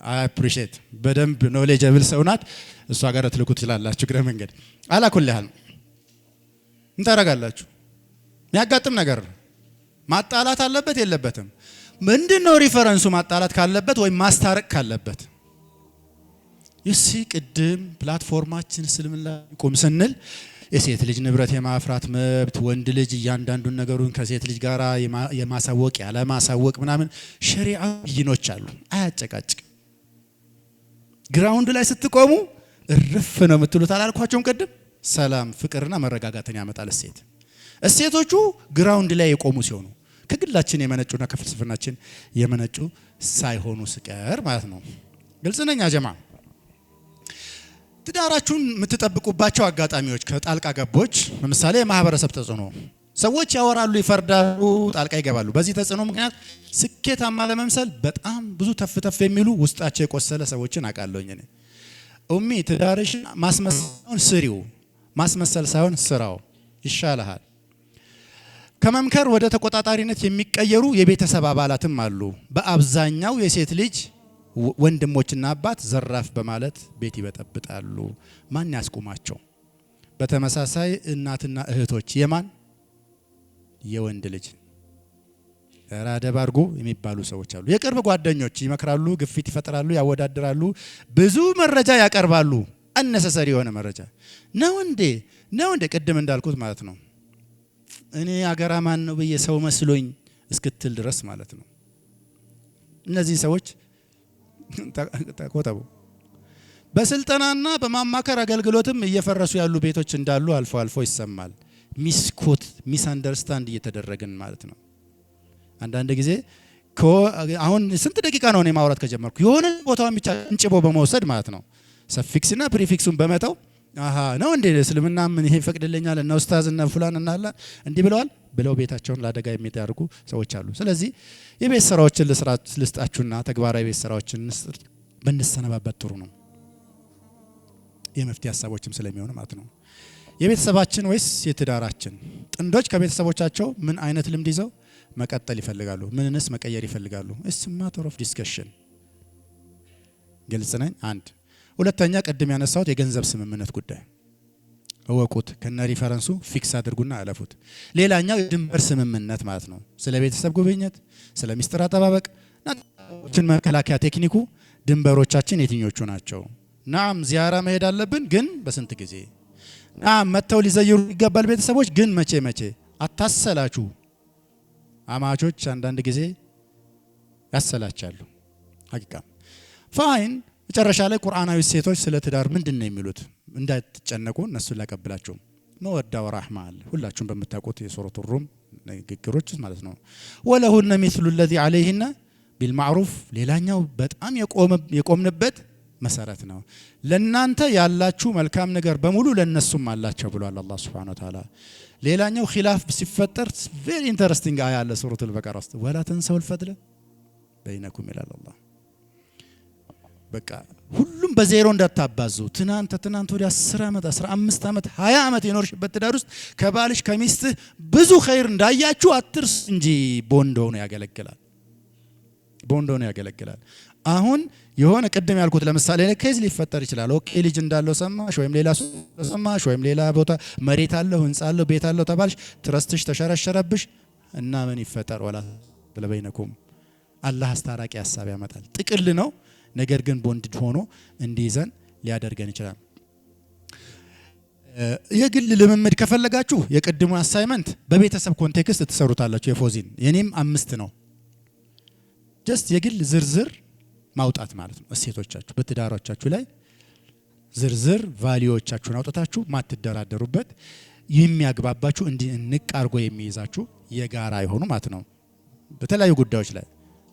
S5: አይ አፕሪሺየት በደንብ ኖሌጀብል ሰው ናት። እሷ ጋር ትልኩ ትችላላችሁ። ግረ መንገድ አላኩልሃል። ምን ታደርጋላችሁ? የሚያጋጥም ነገር ማጣላት አለበት የለበትም? ምንድነው ሪፈረንሱ? ማጣላት ካለበት ወይም ማስታረቅ ካለበት ይሲ ቅድም ፕላትፎርማችን እስልምና ይቆም ስንል የሴት ልጅ ንብረት የማፍራት መብት፣ ወንድ ልጅ እያንዳንዱን ነገሩን ከሴት ልጅ ጋራ የማሳወቅ ያለ ማሳወቅ ምናምን ሸሪዓ ይኖች አሉ። አያጨቃጭቅ። ግራውንድ ላይ ስትቆሙ እርፍ ነው የምትሉት አላልኳቸውም ቅድም? ሰላም ፍቅርና መረጋጋትን ያመጣል እሴት። እሴቶቹ ግራውንድ ላይ የቆሙ ሲሆኑ ከግላችን የመነጩና ከፍልስፍናችን የመነጩ ሳይሆኑ ስቀር ማለት ነው። ግልጽ ነኝ ጀማ? ትዳራችሁን የምትጠብቁባቸው አጋጣሚዎች ከጣልቃ ገቦች፣ ለምሳሌ የማህበረሰብ ተጽዕኖ፣ ሰዎች ያወራሉ፣ ይፈርዳሉ፣ ጣልቃ ይገባሉ። በዚህ ተጽዕኖ ምክንያት ስኬታማ ለመምሰል በጣም ብዙ ተፍ የሚሉ ውስጣቸው የቆሰለ ሰዎችን አውቃለሁኝ እኔ። ኡሚ ትዳርሽን ማስመሰል ስሪው፣ ማስመሰል ሳይሆን ስራው ይሻልሃል። ከመምከር ወደ ተቆጣጣሪነት የሚቀየሩ የቤተሰብ አባላትም አሉ። በአብዛኛው የሴት ልጅ ወንድሞችና አባት ዘራፍ በማለት ቤት ይበጠብጣሉ። ማን ያስቆማቸው? በተመሳሳይ እናትና እህቶች የማን የወንድ ልጅ ራደብ አድርጎ የሚባሉ ሰዎች አሉ። የቅርብ ጓደኞች ይመክራሉ፣ ግፊት ይፈጥራሉ፣ ያወዳድራሉ፣ ብዙ መረጃ ያቀርባሉ። አነሰሰሪ የሆነ መረጃ ነው እንዴ ቅድም እንዳልኩት ማለት ነው። እኔ አገራ ማን ነው ብዬ ሰው መስሎኝ እስክትል ድረስ ማለት ነው። እነዚህ ሰዎች ተቆጠቡ። በስልጠናና በማማከር አገልግሎትም እየፈረሱ ያሉ ቤቶች እንዳሉ አልፎ አልፎ ይሰማል። ሚስ አንደርስታንድ እየተደረግን ማለት ነው። አንዳንድ ጊዜ አሁን ስንት ደቂቃ ነው እኔ ማውራት ከጀመርኩ? የሆነ ቦታውን ብቻ እንጭቦ በመውሰድ ማለት ነው። ሰፊክስና ፕሪፊክሱን በመተው ነው እንዴ እስልምና ምን ይሄ ፈቅድልኛል እና ኡስታዝ እና ፉላን እና አላ እንዲህ ብለዋል ብለው ቤታቸውን ለአደጋ የሚያደርጉ ሰዎች አሉ። ስለዚህ የቤት ስራዎችን ልስጣችሁና ተግባራዊ ቤት ስራዎችን ብንሰነባበት ጥሩ ነው። የመፍትሄ ሀሳቦችም ስለሚሆን ማለት ነው። የቤተሰባችን ወይስ የትዳራችን? ጥንዶች ከቤተሰቦቻቸው ምን አይነት ልምድ ይዘው መቀጠል ይፈልጋሉ? ምንንስ መቀየር ይፈልጋሉ? ኢትስ ማተር ኦፍ ዲስከሽን። ግልጽ ነኝ? አንድ ሁለተኛ ቅድም ያነሳሁት የገንዘብ ስምምነት ጉዳይ እወቁት፣ ከነ ሪፈረንሱ ፊክስ አድርጉና አለፉት። ሌላኛው የድንበር ስምምነት ማለት ነው። ስለ ቤተሰብ ጉብኝት፣ ስለ ሚስጥር አጠባበቅ ችን መከላከያ ቴክኒኩ ድንበሮቻችን የትኞቹ ናቸው? ናም ዚያራ መሄድ አለብን፣ ግን በስንት ጊዜ? ናም መተው ሊዘይሩ ይገባል ቤተሰቦች፣ ግን መቼ መቼ? አታሰላችሁ። አማቾች አንዳንድ ጊዜ ያሰላቻሉ። ሀቂቃ ፋይን። መጨረሻ ላይ ቁርአናዊ ሴቶች ስለ ትዳር ምንድነው የሚሉት? እንዳትጨነቁ እነሱን ላቀብላችሁ። መወዳ ወራህማ አለ ሁላችሁም በምታውቁት የሱረቱ ሩም ንግግሮች ማለት ነው። ወለሁነ ሚስሉ الذي عليهن بالمعروف ሌላኛው በጣም የቆምንበት መሰረት ነው። ለናንተ ያላችሁ መልካም ነገር በሙሉ ለነሱም አላቸው ብሏል አላህ Subhanahu Wa Ta'ala። ሌላኛው ኺላፍ ሲፈጠር ቬሪ ኢንተረስቲንግ አያ አለ ሱረቱል በቀራ ውስጥ ወላ ተንሰውል ፈድለ በይነኩም ይላል አላህ። በቃ ሁሉም በዜሮ እንዳታባዙ። ትናንት ወዲያ 10 ዓመት 15 ዓመት 20 ዓመት የኖርሽበት ትዳር ውስጥ ከባልሽ ከሚስትህ ብዙ ኸይር እንዳያችሁ አትርስ እንጂ ቦንድ ሆኖ ያገለግላል። ቦንድ ሆኖ ያገለግላል። አሁን የሆነ ቅድም ያልኩት ለምሳሌ ኬዝ ሊፈጠር ይችላል። ኦኬ ልጅ እንዳለው ሰማሽ፣ ወይም ሌላ ሰማሽ፣ ወይም ሌላ ቦታ መሬት አለው ህንጻ አለው ቤት አለው ተባልሽ፣ ትረስትሽ ተሸረሸረብሽ እና ምን ይፈጠር? ወላ በይነኩም አላህ አስታራቂ ሐሳብ ያመጣል። ጥቅል ነው ነገር ግን ቦንድ ሆኖ እንዲይዘን ሊያደርገን ይችላል። የግል ልምምድ ከፈለጋችሁ የቅድሙ አሳይመንት በቤተሰብ ኮንቴክስት ተሰሩታላችሁ። የፎዚን የኔም 5 ነው። ጀስት የግል ዝርዝር ማውጣት ማለት ነው። እሴቶቻችሁ በትዳሮቻችሁ ላይ ዝርዝር ቫልዩዎቻችሁን አውጣታችሁ ማትደራደሩበት የሚያግባባችሁ እንዲህ እንቅ አርጎ የሚይዛችሁ የጋራ የሆኑ ማለት ነው። በተለያዩ ጉዳዮች ላይ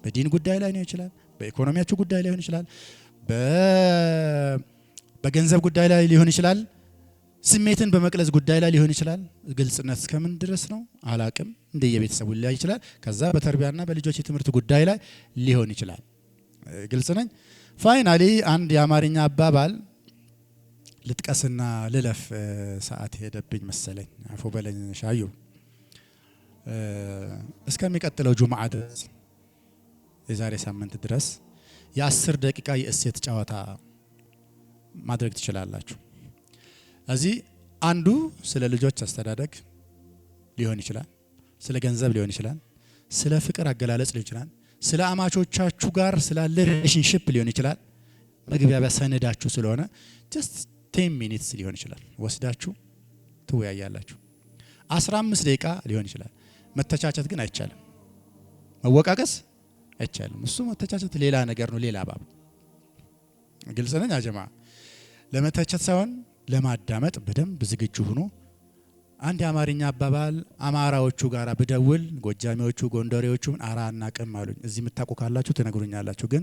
S5: በዲን ጉዳይ ላይ ነው ይችላል፣ በኢኮኖሚያችሁ ጉዳይ ላይ ሊሆን ይችላል፣ በገንዘብ ጉዳይ ላይ ሊሆን ይችላል፣ ስሜትን በመቅለጽ ጉዳይ ላይ ሊሆን ይችላል። ግልጽነት እስከምን ድረስ ነው አላቅም፣ እንደየቤተሰቡ ሊለያይ ይችላል። ከዛ በተርቢያና በልጆች የትምህርት ጉዳይ ላይ ሊሆን ይችላል። ግልጽ ነኝ? ፋይናሊ አንድ የአማርኛ አባባል ልጥቀስና ልለፍ፣ ሰዓት ሄደብኝ መሰለኝ። አፎ በለኝ ሻዩ። እስከሚቀጥለው ጁምዓ ድረስ የዛሬ ሳምንት ድረስ የ10 ደቂቃ የእሴት ጨዋታ ማድረግ ትችላላችሁ። እዚህ አንዱ ስለ ልጆች አስተዳደግ ሊሆን ይችላል፣ ስለ ገንዘብ ሊሆን ይችላል፣ ስለ ፍቅር አገላለጽ ሊሆን ይችላል፣ ስለ አማቾቻችሁ ጋር ስላለ ሪሌሽንሺፕ ሊሆን ይችላል። መግቢያቢያ ሰነዳችሁ ስለሆነ ጀስት 10 ሚኒትስ ሊሆን ይችላል ወስዳችሁ ትወያያላችሁ። 15 ደቂቃ ሊሆን ይችላል። መተቻቸት ግን አይቻልም። መወቃቀስ አይቻልም። እሱ መተቻቸት ሌላ ነገር ነው፣ ሌላ ባብ። ግልጽ ነኝ አጀማ? ለመተቸት ሳይሆን ለማዳመጥ በደንብ ዝግጁ ሆኖ አንድ የአማርኛ አባባል አማራዎቹ ጋር ብደውል ጎጃሚዎቹ ጎንደሬዎቹ አራና ቅም አሉኝ። እዚህ የምታውቁ ካላችሁ ትነግሩኛላችሁ። ግን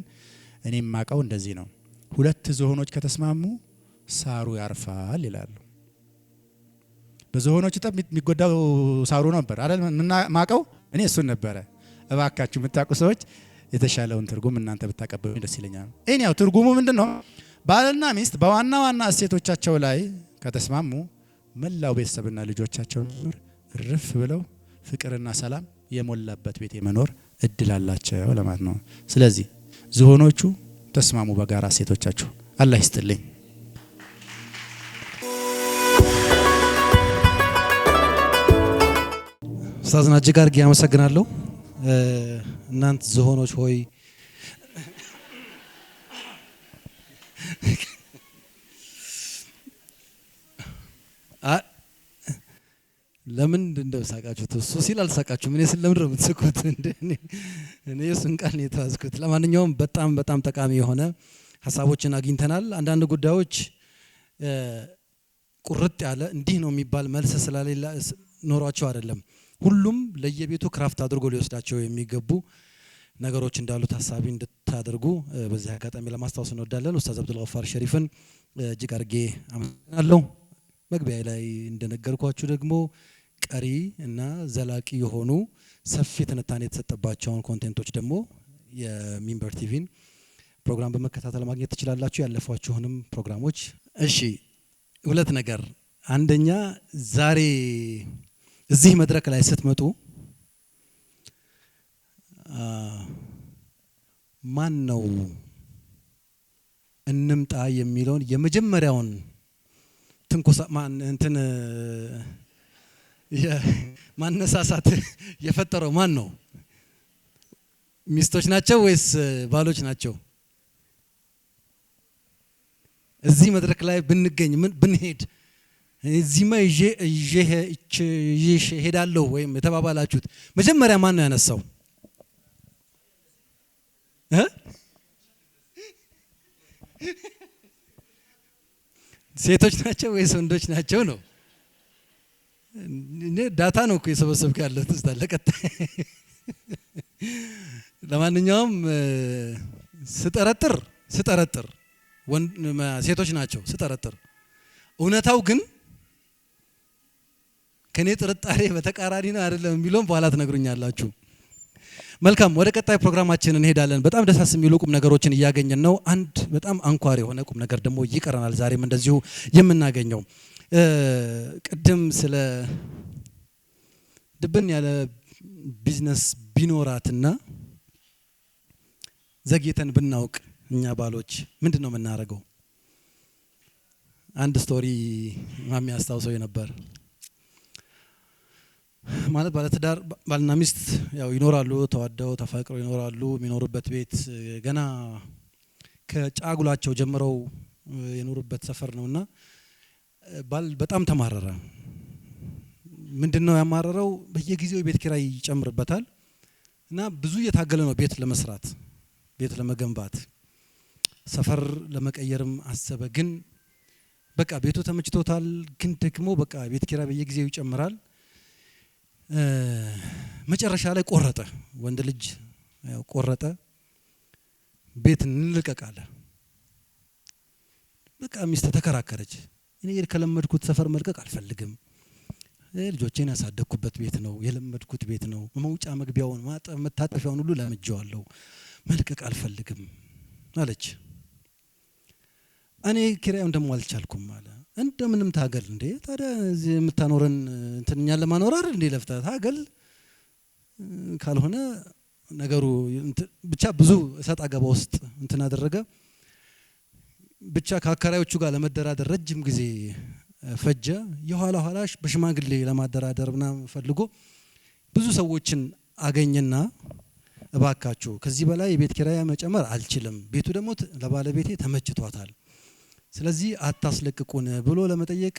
S5: እኔ የማውቀው እንደዚህ ነው። 2 ዝሆኖች ከተስማሙ ሳሩ ያርፋል ይላሉ። በዝሆኖች ጠብ የሚጎዳው ሳሩ ነበር አይደል? ማቀው እኔ እሱን ነበረ። እባካችሁ የምታውቁ ሰዎች የተሻለውን ትርጉም እናንተ ብታቀበሉ ደስ ይለኛል። እኔው ትርጉሙ ምንድነው? ባልና ሚስት በዋና ዋና እሴቶቻቸው ላይ ከተስማሙ መላው ቤተሰብና ልጆቻቸው እርፍ ብለው ፍቅርና ሰላም የሞላበት ቤት የመኖር እድል አላቸው ለማለት ነው። ስለዚህ ዝሆኖቹ ተስማሙ በጋራ እሴቶቻቸው። አላህ ይስጥልኝ።
S1: ኡስታዝና እጅግ አድርጌ አመሰግናለሁ። እናንተ ዝሆኖች ሆይ ለምን እንደሳቃችሁት? እሱ ሲል አልሳቃችሁም። እኔ ስለምን ነው የምትስቁት? እኔ እሱን ቃል ነው የተዋዝኩት። ለማንኛውም በጣም ጠቃሚ የሆነ ሀሳቦችን አግኝተናል። አንዳንድ ጉዳዮች ቁርጥ ያለ እንዲህ ነው የሚባል መልስ ስለሌላ ኖሯቸው አይደለም። ሁሉም ለየቤቱ ክራፍት አድርጎ ሊወስዳቸው የሚገቡ ነገሮች እንዳሉ ታሳቢ እንድታደርጉ በዚህ አጋጣሚ ለማስታወስ እንወዳለን። ኡስታዝ አብዱልገፋር ሸሪፍን እጅግ አድርጌ አመሰግናለሁ። መግቢያ ላይ እንደነገርኳችሁ ደግሞ ቀሪ እና ዘላቂ የሆኑ ሰፊ ትንታኔ የተሰጠባቸውን ኮንቴንቶች ደግሞ የሚንበር ቲቪን ፕሮግራም በመከታተል ማግኘት ትችላላችሁ። ያለፏችሁንም ፕሮግራሞች። እሺ 2 ነገር። አንደኛ ዛሬ እዚህ መድረክ ላይ ስትመጡ ማን ነው እንምጣ የሚለውን የመጀመሪያውን ትንኮሳ እንትን ማነሳሳት የፈጠረው ማን ነው? ሚስቶች ናቸው ወይስ ባሎች ናቸው? እዚህ መድረክ ላይ ብንገኝ ምን ብንሄድ እዚህማ ይዤ ሄዳለሁ ወይም የተባባላችሁት መጀመሪያ ማን ነው ያነሳው? ሴቶች ናቸው ወይስ ወንዶች ናቸው ነው? እኔ ዳታ ነው እኮ የሰበሰብኩ ያለሁት እስታ ለቀጣይ። ለማንኛውም ስጠረጥር ሴቶች ናቸው ስጠረጥር። እውነታው ግን ከኔ ጥርጣሬ በተቃራኒ ነው አይደለም የሚለውን በኋላ ትነግሩኛላችሁ። መልካም፣ ወደ ቀጣይ ፕሮግራማችን እንሄዳለን። በጣም ደሳስ የሚሉ ቁም ነገሮችን እያገኘን ነው። አንድ በጣም አንኳር የሆነ ቁም ነገር ደግሞ ይቀረናል ዛሬም እንደዚሁ የምናገኘው። ቅድም ስለ ድብን ያለ ቢዝነስ ቢኖራትና ዘግይተን ብናውቅ እኛ ባሎች ምንድን ነው የምናደርገው? አንድ ስቶሪ ማሚ ያስታውሰው ነበር። ማለት ባለትዳር ባልና ሚስት ያው ይኖራሉ፣ ተዋደው ተፋቅረው ይኖራሉ። የሚኖሩበት ቤት ገና ከጫጉላቸው ጀምረው የኖሩበት ሰፈር ነውና ባል በጣም ተማረረ። ምንድነው ያማረረው? በየጊዜው የቤት ኪራይ ይጨምርበታል እና ብዙ እየታገለ ነው ቤት ለመስራት፣ ቤት ለመገንባት፣ ሰፈር ለመቀየርም አሰበ። ግን በቃ ቤቱ ተመችቶታል፣ ግን ደግሞ በቃ ቤት ኪራይ በየጊዜው ይጨምራል። መጨረሻ ላይ ቆረጠ። ወንድ ልጅ ያው ቆረጠ። ቤት እንልቀቃለ። በቃ ሚስት ተከራከረች። እኔ ከለመድኩት ሰፈር መልቀቅ አልፈልግም። ልጆቼን ያሳደግኩበት ቤት ነው፣ የለመድኩት ቤት ነው። መውጫ መግቢያውን መታጠፊያውን ሁሉ ለምጄዋለሁ፣ መልቀቅ አልፈልግም አለች። እኔ ኪራዩን ደግሞ አልቻልኩም አለ። እንደምንም ታገል እንዴ ታዲያ እዚህ የምታኖረን እንትኛን ለማኖር አይደል እንዴ ለፍታ ታገል፣ ካልሆነ ነገሩ ብቻ ብዙ እሰጥ አገባ ውስጥ እንትን አደረገ። ብቻ ከአከራዮቹ ጋር ለመደራደር ረጅም ጊዜ ፈጀ። የኋላ ኋላሽ በሽማግሌ ለማደራደር ምናምን ፈልጎ ብዙ ሰዎችን አገኘና እባካችሁ ከዚህ በላይ የቤት ኪራይ መጨመር አልችልም፣ ቤቱ ደግሞ ለባለቤቴ ተመችቷታል፣ ስለዚህ አታስለቅቁን ብሎ ለመጠየቅ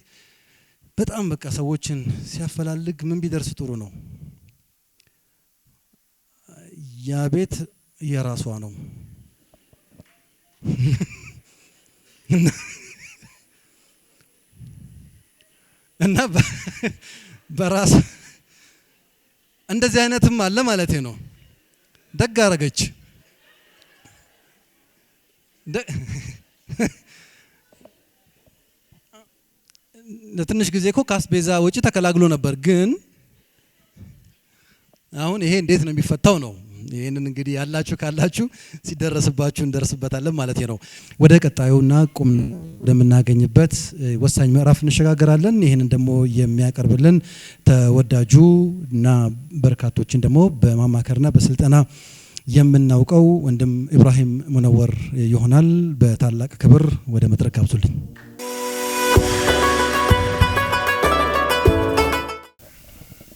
S1: በጣም በቃ ሰዎችን ሲያፈላልግ ምን ቢደርስ ጥሩ ነው? ያ ቤት የራሷ ነው እና በራስ እንደዚህ አይነትም አለ ማለት ነው። ደግ አረገች። ለትንሽ ጊዜ እኮ ካስቤዛ ወጪ ተከላግሎ ነበር። ግን አሁን ይሄ እንዴት ነው የሚፈታው ነው? ይሄንን እንግዲህ ያላችሁ ካላችሁ ሲደረስባችሁ እንደርስበታለን ማለት ነው። ወደ ቀጣዩና ቁም ወደምናገኝበት ወሳኝ ምዕራፍ እንሸጋገራለን። ይሄንን ደግሞ የሚያቀርብልን ተወዳጁ እና በርካቶችን ደግሞ በማማከርና በስልጠና የምናውቀው ወንድም ኢብራሂም ሙነወር ይሆናል። በታላቅ ክብር ወደ መድረክ ጋብዙልኝ።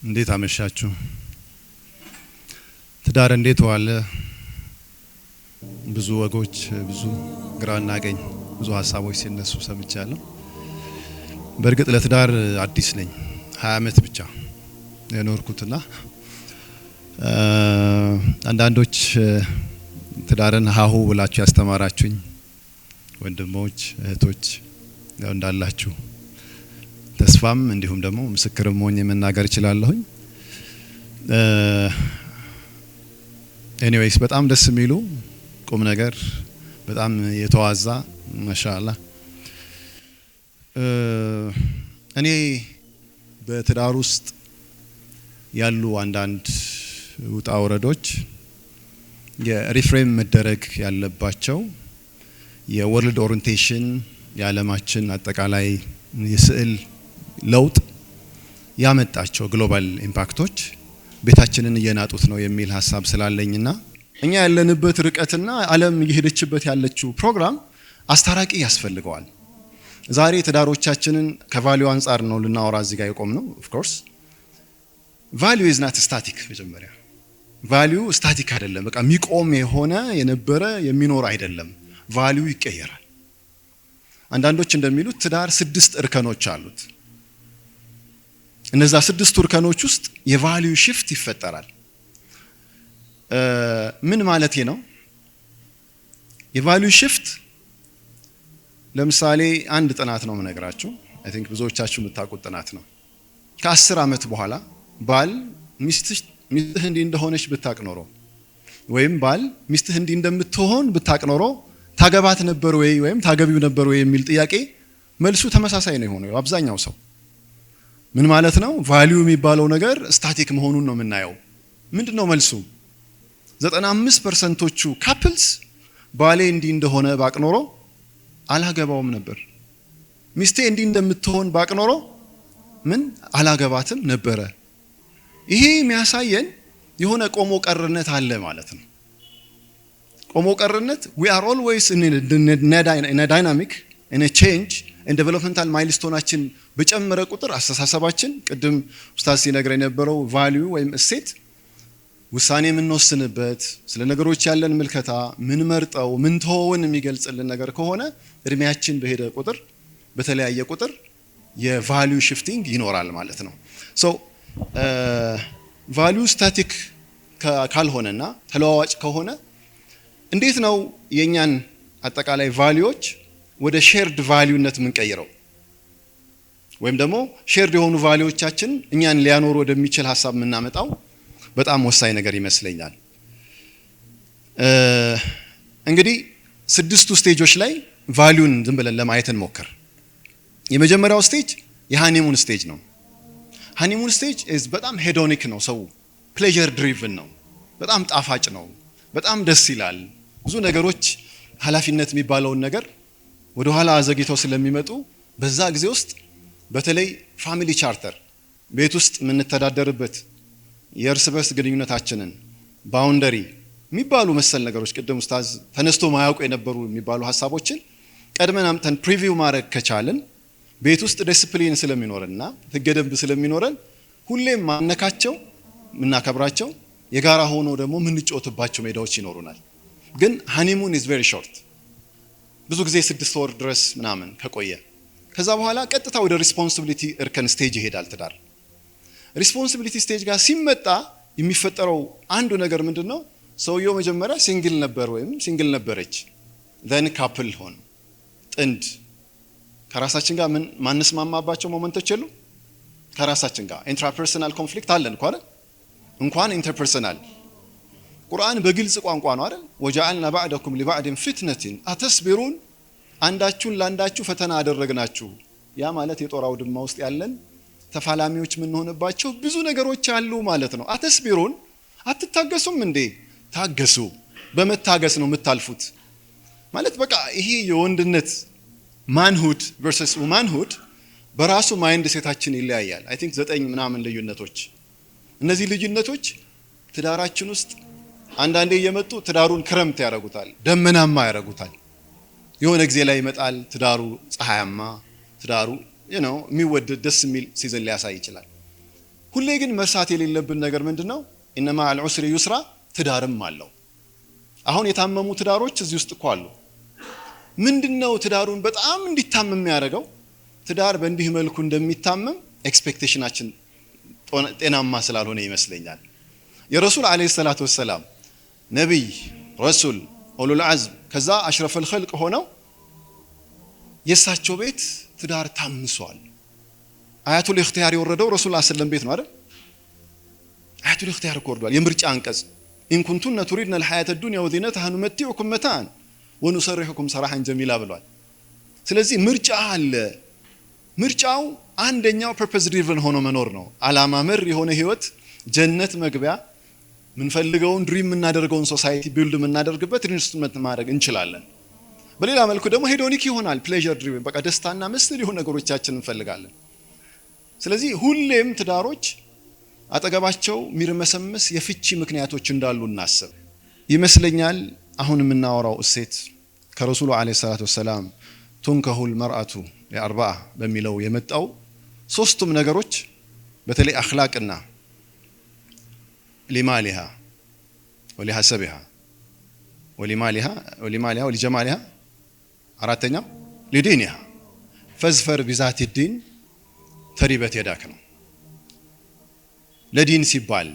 S8: እንዴት አመሻችሁ? ትዳር እንዴት ዋለ? ብዙ ወጎች፣ ብዙ ግራና ቀኝ፣ ብዙ ሀሳቦች ሲነሱ ሰምቻለሁ። በእርግጥ ለትዳር አዲስ ነኝ። 20 ዓመት ብቻ የኖርኩትና አንዳንዶች ትዳርን ሀሁ ብላችሁ ያስተማራችሁኝ ወንድሞች እህቶች ያው እንዳላችሁ ተስፋም እንዲሁም ደግሞ ምስክርም ሆኜ መናገር እችላለሁኝ። ኤኒዌይስ በጣም ደስ የሚሉ ቁም ነገር በጣም የተዋዛ ማሻአላ። እኔ በትዳር ውስጥ ያሉ አንዳንድ ውጣ ወረዶች የሪፍሬም መደረግ ያለባቸው የወርልድ ኦሪንቴሽን የዓለማችን አጠቃላይ የስዕል ለውጥ ያመጣቸው ግሎባል ኢምፓክቶች ቤታችንን እየናጡት ነው የሚል ሀሳብ ስላለኝና እኛ ያለንበት ርቀትና ዓለም እየሄደችበት ያለችው ፕሮግራም አስታራቂ ያስፈልገዋል። ዛሬ ትዳሮቻችንን ከቫልዩ አንፃር ነው ልናወራ እዚህ ጋር የቆም ነው። ኦፍ ኮርስ ቫልዩ ኢዝ ናት ስታቲክ። መጀመሪያ ቫልዩ ስታቲክ አይደለም፣ በቃ የሚቆም የሆነ የነበረ የሚኖር አይደለም። ቫልዩ ይቀየራል። አንዳንዶች እንደሚሉት ትዳር 6 እርከኖች አሉት። እነዛ 6 እርከኖች ውስጥ የቫልዩ ሽፍት ይፈጠራል። ምን ማለት ነው? የቫልዩ ሽፍት ለምሳሌ አንድ ጥናት ነው የምነግራችሁ። አይ ቲንክ ብዙዎቻችሁ የምታውቁት ጥናት ነው። ከ10 ዓመት በኋላ ባል ሚስትህ እንዲህ እንደሆነች ብታቅ ኖሮ ወይም ባል ሚስትህ እንዲህ እንደምትሆን ብታቅ ኖሮ ታገባት ነበር ወይ ወይም ታገቢው ነበር ወይ የሚል ጥያቄ መልሱ ተመሳሳይ ነው የሆነው አብዛኛው ሰው። ምን ማለት ነው? ቫልዩ የሚባለው ነገር ስታቲክ መሆኑን ነው የምናየው። ምንድነው መልሱ? 95%ዎቹ ካፕልስ ባሌ እንዲህ እንደሆነ ባቅ ኖሮ አላገባውም ነበር፣ ሚስቴ እንዲህ እንደምትሆን ባቅ ኖሮ ምን አላገባትም ነበረ። ይሄ የሚያሳየን የሆነ ቆሞ ቀርነት አለ ማለት ነው። ቆሞ ቀርነት we are always in a dynamic in a change and developmental milestone-አችን በጨመረ ቁጥር አስተሳሰባችን ቅድም ኡስታዝ ሲነግረን የነበረው ቫልዩ ወይም እሴት ውሳኔ የምንወስንበት ስለ ነገሮች ያለን ምልከታ ምን መርጠው ምን ተወውን የሚገልጽልን ነገር ከሆነ እድሜያችን በሄደ ቁጥር በተለያየ ቁጥር የቫልዩ ሽፍቲንግ ይኖራል ማለት ነው። ሶ ቫልዩ ስታቲክ ካልሆነና ተለዋዋጭ ከሆነ እንዴት ነው የኛን አጠቃላይ ቫልዩዎች ወደ ሼርድ ቫልዩነት የምንቀይረው? ወይም ደግሞ ሼርድ የሆኑ ቫልዩዎቻችን እኛን ሊያኖሩ ወደሚችል ሐሳብ የምናመጣው በጣም ወሳኝ ነገር ይመስለኛል። እንግዲህ 6 ስቴጆች ላይ ቫልዩን ዝም ብለን ለማየት እንሞክር። የመጀመሪያው ስቴጅ የሃኒሙን ስቴጅ ነው። ሃኒሙን ስቴጅ በጣም ሄዶኒክ ነው። ሰው ፕሌዠር ድሪቭን ነው። በጣም ጣፋጭ ነው። በጣም ደስ ይላል። ብዙ ነገሮች ኃላፊነት የሚባለውን ነገር ወደ ኋላ አዘግይተው ስለሚመጡ በዛ ጊዜ ውስጥ በተለይ ፋሚሊ ቻርተር ቤት ውስጥ የምንተዳደርበት የእርስ በርስ ግንኙነታችንን ባውንደሪ የሚባሉ መሰል ነገሮች ቅድም ኡስታዝ ተነስቶ ማያውቁ የነበሩ የሚባሉ ሐሳቦችን ቀድመን አምተን ፕሪቪው ማድረግ ከቻልን ቤት ውስጥ ዲሲፕሊን ስለሚኖርና ሕገ ደንብ ስለሚኖረን ሁሌም ማነካቸው ምናከብራቸው የጋራ ሆኖ ደግሞ ምንጮትባቸው ሜዳዎች ይኖሩናል። ግን ሃኒሙን ኢዝ ቬሪ ሾርት። ብዙ ጊዜ 6 ወር ድረስ ምናምን ከቆየ ከዛ በኋላ ቀጥታ ወደ ሪስፖንሲቢሊቲ እርከን ስቴጅ ይሄዳል ትዳር። ሪስፖንሲቢሊቲ ስቴጅ ጋር ሲመጣ የሚፈጠረው አንዱ ነገር ምንድነው? ሰውየው መጀመሪያ ሲንግል ነበር ወይም ሲንግል ነበረች፣ ዘን ካፕል ሆነ ጥንድ። ከራሳችን ጋር ምን ማንስማማባቸው ሞመንቶች የሉ? ከራሳችን ጋር ኢንትራፐርሰናል ኮንፍሊክት አለን እኮ አይደል? እንኳን ኢንተርፐርሰናል ቁርአን በግልጽ ቋንቋ ነው አይደል? ወጀዐልና ባዕደኩም ሊባዕድን ፊትነቲን አተስቢሩን፣ አንዳችሁን ለአንዳችሁ ፈተና አደረግናችሁ። ያ ማለት የጦር አውድማ ውስጥ ያለን ተፋላሚዎች ምን ሆነባቸው ብዙ ነገሮች አሉ ማለት ነው። አተስቢሩን አትታገሱም እንዴ? ታገሱ። በመታገስ ነው የምታልፉት ማለት በቃ ይሄ የወንድነት ማንሁድ ቨርሰስ ውማንሁድ በራሱ ማይንድ ሴታችን ይለያያል። አይ ቲንክ 9 ምናምን ልዩነቶች። እነዚህ ልዩነቶች ትዳራችን ውስጥ አንዳንዴ እየመጡ ትዳሩን ክረምት ያደርጉታል፣ ደመናማ ያደርጉታል። የሆነ ጊዜ ላይ ይመጣል ትዳሩ ፀሐያማ፣ ትዳሩ የሚወደድ ደስ የሚል ሲዝን ሊያሳይ ይችላል። ሁሌ ግን መርሳት የሌለብን ነገር ምንድነው? ኢነማ አልዑስሪ ዩስራ፣ ትዳርም አለው። አሁን የታመሙ ትዳሮች እዚህ ውስጥ እኮ አሉ። ምንድነው ትዳሩን በጣም እንዲታመም የሚያደርገው? ትዳር በእንዲህ መልኩ እንደሚታመም ኤክስፔክቴሽናችን ጤናማ ስላልሆነ ይመስለኛል። የረሱል አለይሂ ሰላቱ ወሰላም ነብይ ረሱል ኡሉል ዐዝም ከዛ አሽረፈል ኸልቅ ሆነው የሳቸው ቤት ትዳር ታምሷል። አያቱል ኢኽቲያር የወረደው ረሱል ሰለም ቤት ነው አይደል? አያቱል ኢኽቲያር ወርዷል። የምርጫ አንቀጽ ኢን ኩንቱነ ቱሪድነ الحياة الدنيا وزينتها نمتعكم متاعا ونسرحكم سراحا جميلا ብሏል። ስለዚህ ምርጫ አለ። ምርጫው አንደኛው ፐርፐስ ድሪቨን ሆኖ መኖር ነው። አላማ መር የሆነ ህይወት ጀነት መግቢያ ምንፈልገውን ድሪም የምናደርገውን ሶሳይቲ ቢልድ የምናደርግበት ኢንቨስትመንት ማድረግ እንችላለን። በሌላ መልኩ ደግሞ ሄዶኒክ ይሆናል፣ ፕሌዠር ድሪቨን በቃ ደስታና መስል የሆነ ነገሮቻችን እንፈልጋለን። ስለዚህ ሁሌም ትዳሮች አጠገባቸው ሚርመሰመስ የፍቺ ምክንያቶች እንዳሉ እናስብ ይመስለኛል። አሁን የምናወራው እሴት ከረሱሉ አለይሂ ሰላቱ ወሰላም ቱንከሁል መርአቱ ለ40 በሚለው የመጣው ሶስቱም ነገሮች በተለይ አኽላቅና ሊማሊሃ ወሊሐሰቢሃ ወሊማሊሃ ወሊጀማሊሃ አራተኛው ሊዲኒሃ ፈዝፈር ቢዛቲ ዲን ተሪበት የዳክ ነው። ለዲን ሲባል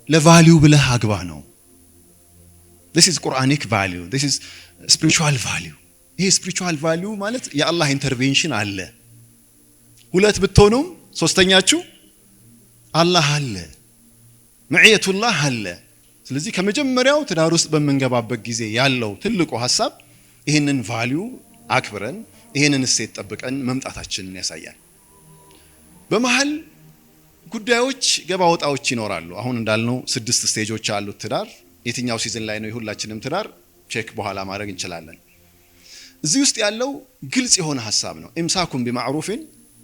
S8: ለቫልዩ ብለህ አግባህ ነው። this is Quranic value, this is spiritual value። ይሄ spiritual value ማለት የአላህ ኢንተርቬንሽን አለ። ሁለት ብትሆኑም ሶስተኛችሁ አላህ አለ፣ መዕየቱላህ አለ። ስለዚህ ከመጀመሪያው ትዳር ውስጥ በመንገባበት ጊዜ ያለው ትልቁ ሐሳብ ይሄንን ቫልዩ አክብረን ይሄንን እሴት ጠብቀን መምጣታችንን ያሳያል። በመሃል ጉዳዮች ገባ ወጣዎች ይኖራሉ። አሁን እንዳልነው 6 ስቴጆች አሉት ትዳር። የትኛው ሲዝን ላይ ነው የሁላችንም ትዳር ቼክ በኋላ ማድረግ እንችላለን። እዚህ ውስጥ ያለው ግልጽ የሆነ ሐሳብ ነው። ኢምሳኩም ቢማዕሩፊን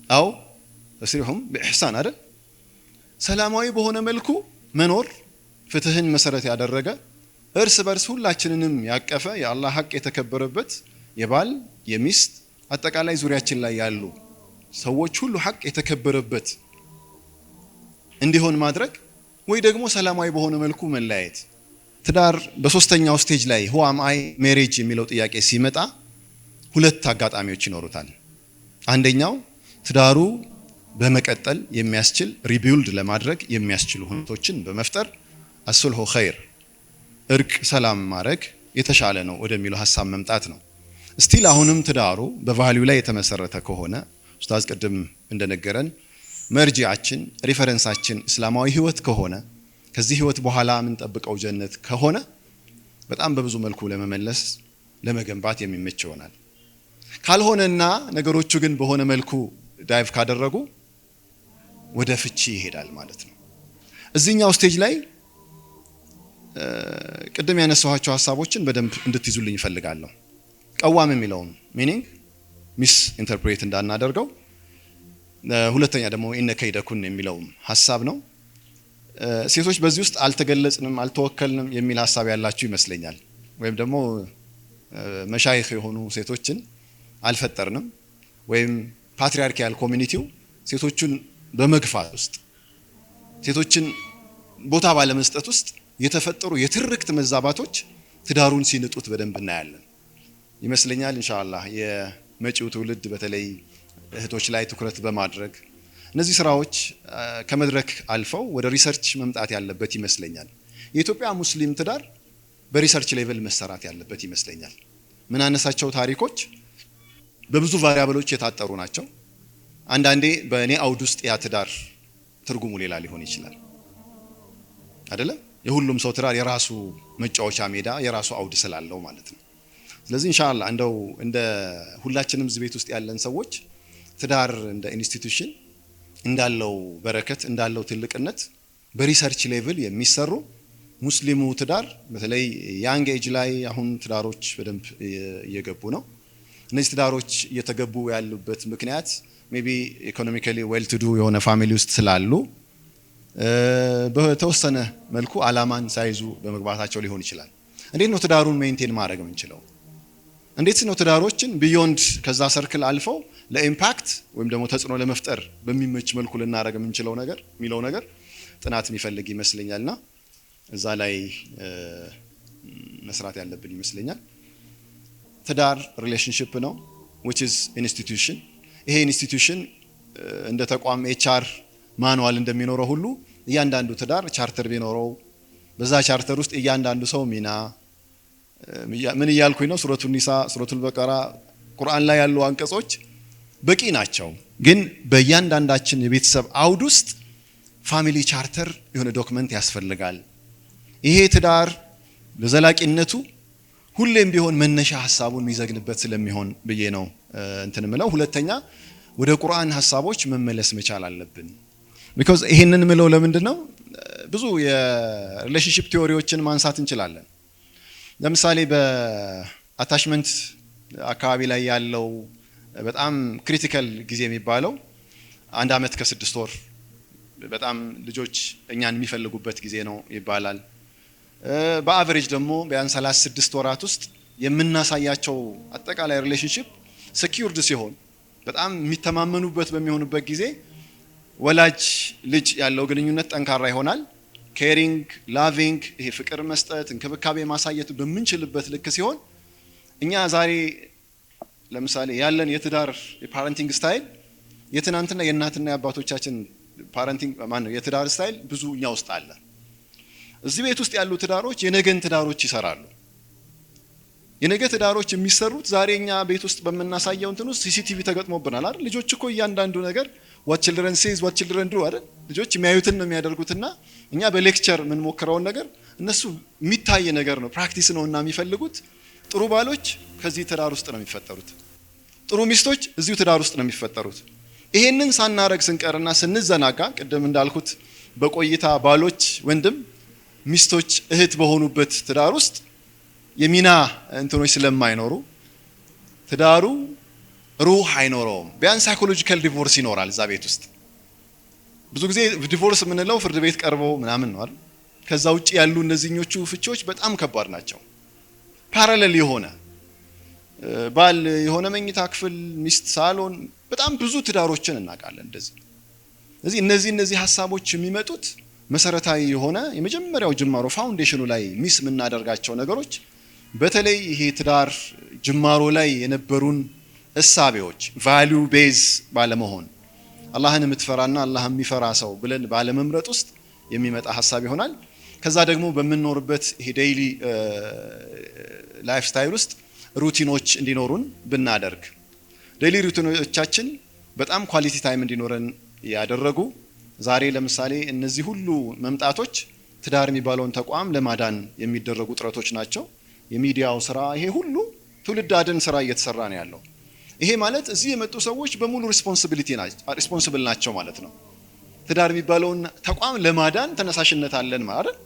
S8: አው ተስሪሁም በኢህሳን አይደል? ሰላማዊ በሆነ መልኩ መኖር፣ ፍትህን መሰረት ያደረገ እርስ በርስ ሁላችንንም ያቀፈ የአላህ ሐቅ የተከበረበት የባል የሚስት አጠቃላይ ዙሪያችን ላይ ያሉ ሰዎች ሁሉ ሐቅ የተከበረበት እንዲሆን ማድረግ ወይ ደግሞ ሰላማዊ በሆነ መልኩ መለያየት። ትዳር በሶስተኛው ስቴጅ ላይ who am I marriage የሚለው ጥያቄ ሲመጣ ሁለት አጋጣሚዎች ይኖሩታል። አንደኛው ትዳሩ በመቀጠል የሚያስችል ሪቢልድ ለማድረግ የሚያስችሉ ሁኔታዎችን በመፍጠር አስልሁ ኸይር እርቅ ሰላም ማድረግ የተሻለ ነው ወደሚለው ሐሳብ መምጣት ነው። ስቲል አሁንም ትዳሩ በቫልዩ ላይ የተመሰረተ ከሆነ ኡስታዝ ቅድም እንደነገረን መርጂዓችን ሪፈረንሳችን እስላማዊ ህይወት ከሆነ ከዚህ ህይወት በኋላ ምን ጠብቀው ጀነት ከሆነ በጣም በብዙ መልኩ ለመመለስ ለመገንባት የሚመች ይሆናል። ካልሆነና ነገሮቹ ግን በሆነ መልኩ ዳይቭ ካደረጉ ወደ ፍቺ ይሄዳል ማለት ነው። እዚህኛው ስቴጅ ላይ ቅድም ያነሳኋቸው ሐሳቦችን በደንብ እንድትይዙልኝ እፈልጋለሁ። ቀዋም የሚለውን ሚኒንግ ሚስ ኢንተርፕሬት እንዳናደርገው። ሁለተኛ ደግሞ ኢነ ከይደኩን የሚለው ሐሳብ ነው። ሴቶች በዚህ ውስጥ አልተገለጽንም አልተወከልንም የሚል ሐሳብ ያላችሁ ይመስለኛል። ወይም ደግሞ መሻይኽ የሆኑ ሴቶችን አልፈጠርንም ወይም ፓትሪያርኪያል ኮሚኒቲው ሴቶችን በመግፋት ውስጥ ሴቶችን ቦታ ባለመስጠት ውስጥ የተፈጠሩ የትርክት መዛባቶች ትዳሩን ሲንጡት በደንብ እናያለን ይመስለኛል። ኢንሻአላህ የመጪው ትውልድ በተለይ እህቶች ላይ ትኩረት በማድረግ እነዚህ ስራዎች ከመድረክ አልፈው ወደ ሪሰርች መምጣት ያለበት ይመስለኛል። የኢትዮጵያ ሙስሊም ትዳር በሪሰርች ሌቭል መሰራት ያለበት ይመስለኛል። ምን አነሳቸው ታሪኮች በብዙ ቫሪያብሎች የታጠሩ ናቸው። አንዳንዴ በእኔ አውድ ውስጥ ያ ትዳር ትርጉሙ ሌላ ሊሆን ይችላል አይደለ? የሁሉም ሰው ትዳር የራሱ መጫወቻ ሜዳ የራሱ አውድ ስላለው ማለት ነው። ስለዚህ ኢንሻአላህ እንደው እንደ ሁላችንም እዚህ ቤት ውስጥ ያለን ሰዎች ትዳር እንደ ኢንስቲትዩሽን እንዳለው በረከት እንዳለው ትልቅነት በሪሰርች ሌቭል የሚሰሩ ሙስሊሙ ትዳር በተለይ ያንግ ኤጅ ላይ አሁን ትዳሮች በደንብ እየገቡ ነው። እነዚህ ትዳሮች እየተገቡ ያሉበት ምክንያት ሜቢ ኢኮኖሚካሊ ዌል ቱ ዱ የሆነ ፋሚሊ ውስጥ ስላሉ በተወሰነ መልኩ አላማን ሳይዙ በመግባታቸው ሊሆን ይችላል። እንዴት ነው ትዳሩን ሜንቴን ማድረግ የምንችለው? እንዴት ነው ትዳሮችን ቢዮንድ ከዛ ሰርክል አልፈው ለኢምፓክት ወይም ደግሞ ተጽዕኖ ለመፍጠር በሚመች መልኩ ልናደርግ የምንችለው ነገር የሚለው ነገር ጥናት የሚፈልግ ይመስለኛልና እዛ ላይ መስራት ያለብን ይመስለኛል። ትዳር ሪሌሽንሺፕ ነው which is institution። ይሄ ኢንስቲትዩሽን እንደ ተቋም ኤችአር ማኑዋል እንደሚኖረው ሁሉ እያንዳንዱ ትዳር ቻርተር ቢኖረው በዛ ቻርተር ውስጥ እያንዳንዱ ሰው ሚና ምን እያልኩኝ ነው? ሱረቱል ኒሳ፣ ሱረቱል በቀራ፣ ቁርአን ላይ ያሉ አንቀጾች በቂ ናቸው። ግን በእያንዳንዳችን የቤተሰብ አውድ ውስጥ ፋሚሊ ቻርተር የሆነ ዶክመንት ያስፈልጋል። ይሄ ትዳር ለዘላቂነቱ ሁሌም ቢሆን መነሻ ሐሳቡን የሚዘግንበት ስለሚሆን ብዬ ነው እንትን ምለው። ሁለተኛ ወደ ቁርአን ሐሳቦች መመለስ መቻል አለብን። ቢኮዝ ይሄንን ምለው ለምንድነው? ብዙ የሪሌሽንሺፕ ቲዮሪዎችን ማንሳት እንችላለን። ለምሳሌ በአታችመንት አካባቢ ላይ ያለው በጣም ክሪቲካል ጊዜ የሚባለው 1 ዓመት ከ6 ወር በጣም ልጆች እኛን የሚፈልጉበት ጊዜ ነው ይባላል። በአቨሬጅ ደግሞ ቢያንስ 36 ወራት ውስጥ የምናሳያቸው አጠቃላይ ሪሌሽንሺፕ ሴኪዩርድ ሲሆን በጣም የሚተማመኑበት በሚሆንበት ጊዜ ወላጅ ልጅ ያለው ግንኙነት ጠንካራ ይሆናል። ኬሪንግ ላቪንግ ይሄ ፍቅር መስጠት እንክብካቤ ማሳየት በምንችልበት ልክ ሲሆን እኛ ዛሬ ለምሳሌ ያለን የትዳር የፓረንቲንግ ስታይል የትናንትና የእናትና የአባቶቻችን ፓረንቲንግ ማን ነው የትዳር ስታይል ብዙ እኛ ውስጥ አለ። እዚህ ቤት ውስጥ ያሉ ትዳሮች የነገን ትዳሮች ይሰራሉ። የነገ ትዳሮች የሚሰሩት ዛሬ እኛ ቤት ውስጥ በመናሳየው እንትን ውስጥ ሲሲቲቪ ተገጥሞብናል አይደል? ልጆች እኮ እያንዳንዱ ነገር what children says what children do አይደል? ልጆች የሚያዩትን ነው የሚያደርጉትና እኛ በሌክቸር ምን ሞክረውን ነገር እነሱ የሚታይ ነገር ነው ፕራክቲስ ነውና የሚፈልጉት። ጥሩ ባሎች ከዚህ ትዳር ውስጥ ነው የሚፈጠሩት። ጥሩ ሚስቶች እዚሁ ትዳር ውስጥ ነው የሚፈጠሩት። ይሄንን ሳናረግ ስንቀርና ስንዘናጋ ቅድም እንዳልኩት በቆይታ ባሎች ወንድም ሚስቶች እህት በሆኑበት ትዳር ውስጥ የሚና እንትኖች ስለማይኖሩ ትዳሩ ሩህ አይኖረውም። ቢያንስ ሳይኮሎጂካል ዲቮርስ ይኖራል እዛ ቤት ውስጥ። ብዙ ጊዜ ዲቮርስ የምንለው ፍርድ ቤት ቀርቦ ምናምን ነው አይደል? ከዛ ውጪ ያሉ እነዚህኞቹ ፍቺዎች በጣም ከባድ ናቸው። ፓራሌል የሆነ ባል የሆነ መኝታ ክፍል ሚስት ሳሎን በጣም ብዙ ትዳሮችን እናውቃለን እንደዚህ። ስለዚህ እነዚህ ሐሳቦች የሚመጡት መሰረታዊ የሆነ የመጀመሪያው ጅማሮ ፋውንዴሽኑ ላይ ሚስ የምናደርጋቸው ነገሮች በተለይ ይሄ ትዳር ጅማሮ ላይ የነበሩን እሳቤዎች ቫልዩ ቤዝ ባለመሆን አላህን የምትፈራና አላህን የሚፈራ ሰው ብለን ባለመምረጥ ውስጥ የሚመጣ ሐሳብ ይሆናል። ከዛ ደግሞ በመኖርበት ይሄ ዴይሊ ላይፍ ስታይል ውስጥ ሩቲኖች እንዲኖሩን ብናደርግ ዴይሊ ሩቲኖቻችን በጣም ኳሊቲ ታይም እንዲኖረን ያደረጉ ዛሬ ለምሳሌ እነዚህ ሁሉ መምጣቶች ትዳር የሚባለውን ተቋም ለማዳን የሚደረጉ ጥረቶች ናቸው። የሚዲያው ስራ ይሄ ሁሉ ትውልድ አድን ስራ እየተሰራ ነው ያለው። ይሄ ማለት እዚህ የመጡ ሰዎች በሙሉ ሪስፖንሲብል ናቸው ማለት ነው። ትዳር የሚባለውን ተቋም ለማዳን ተነሳሽነት አለን ማለት።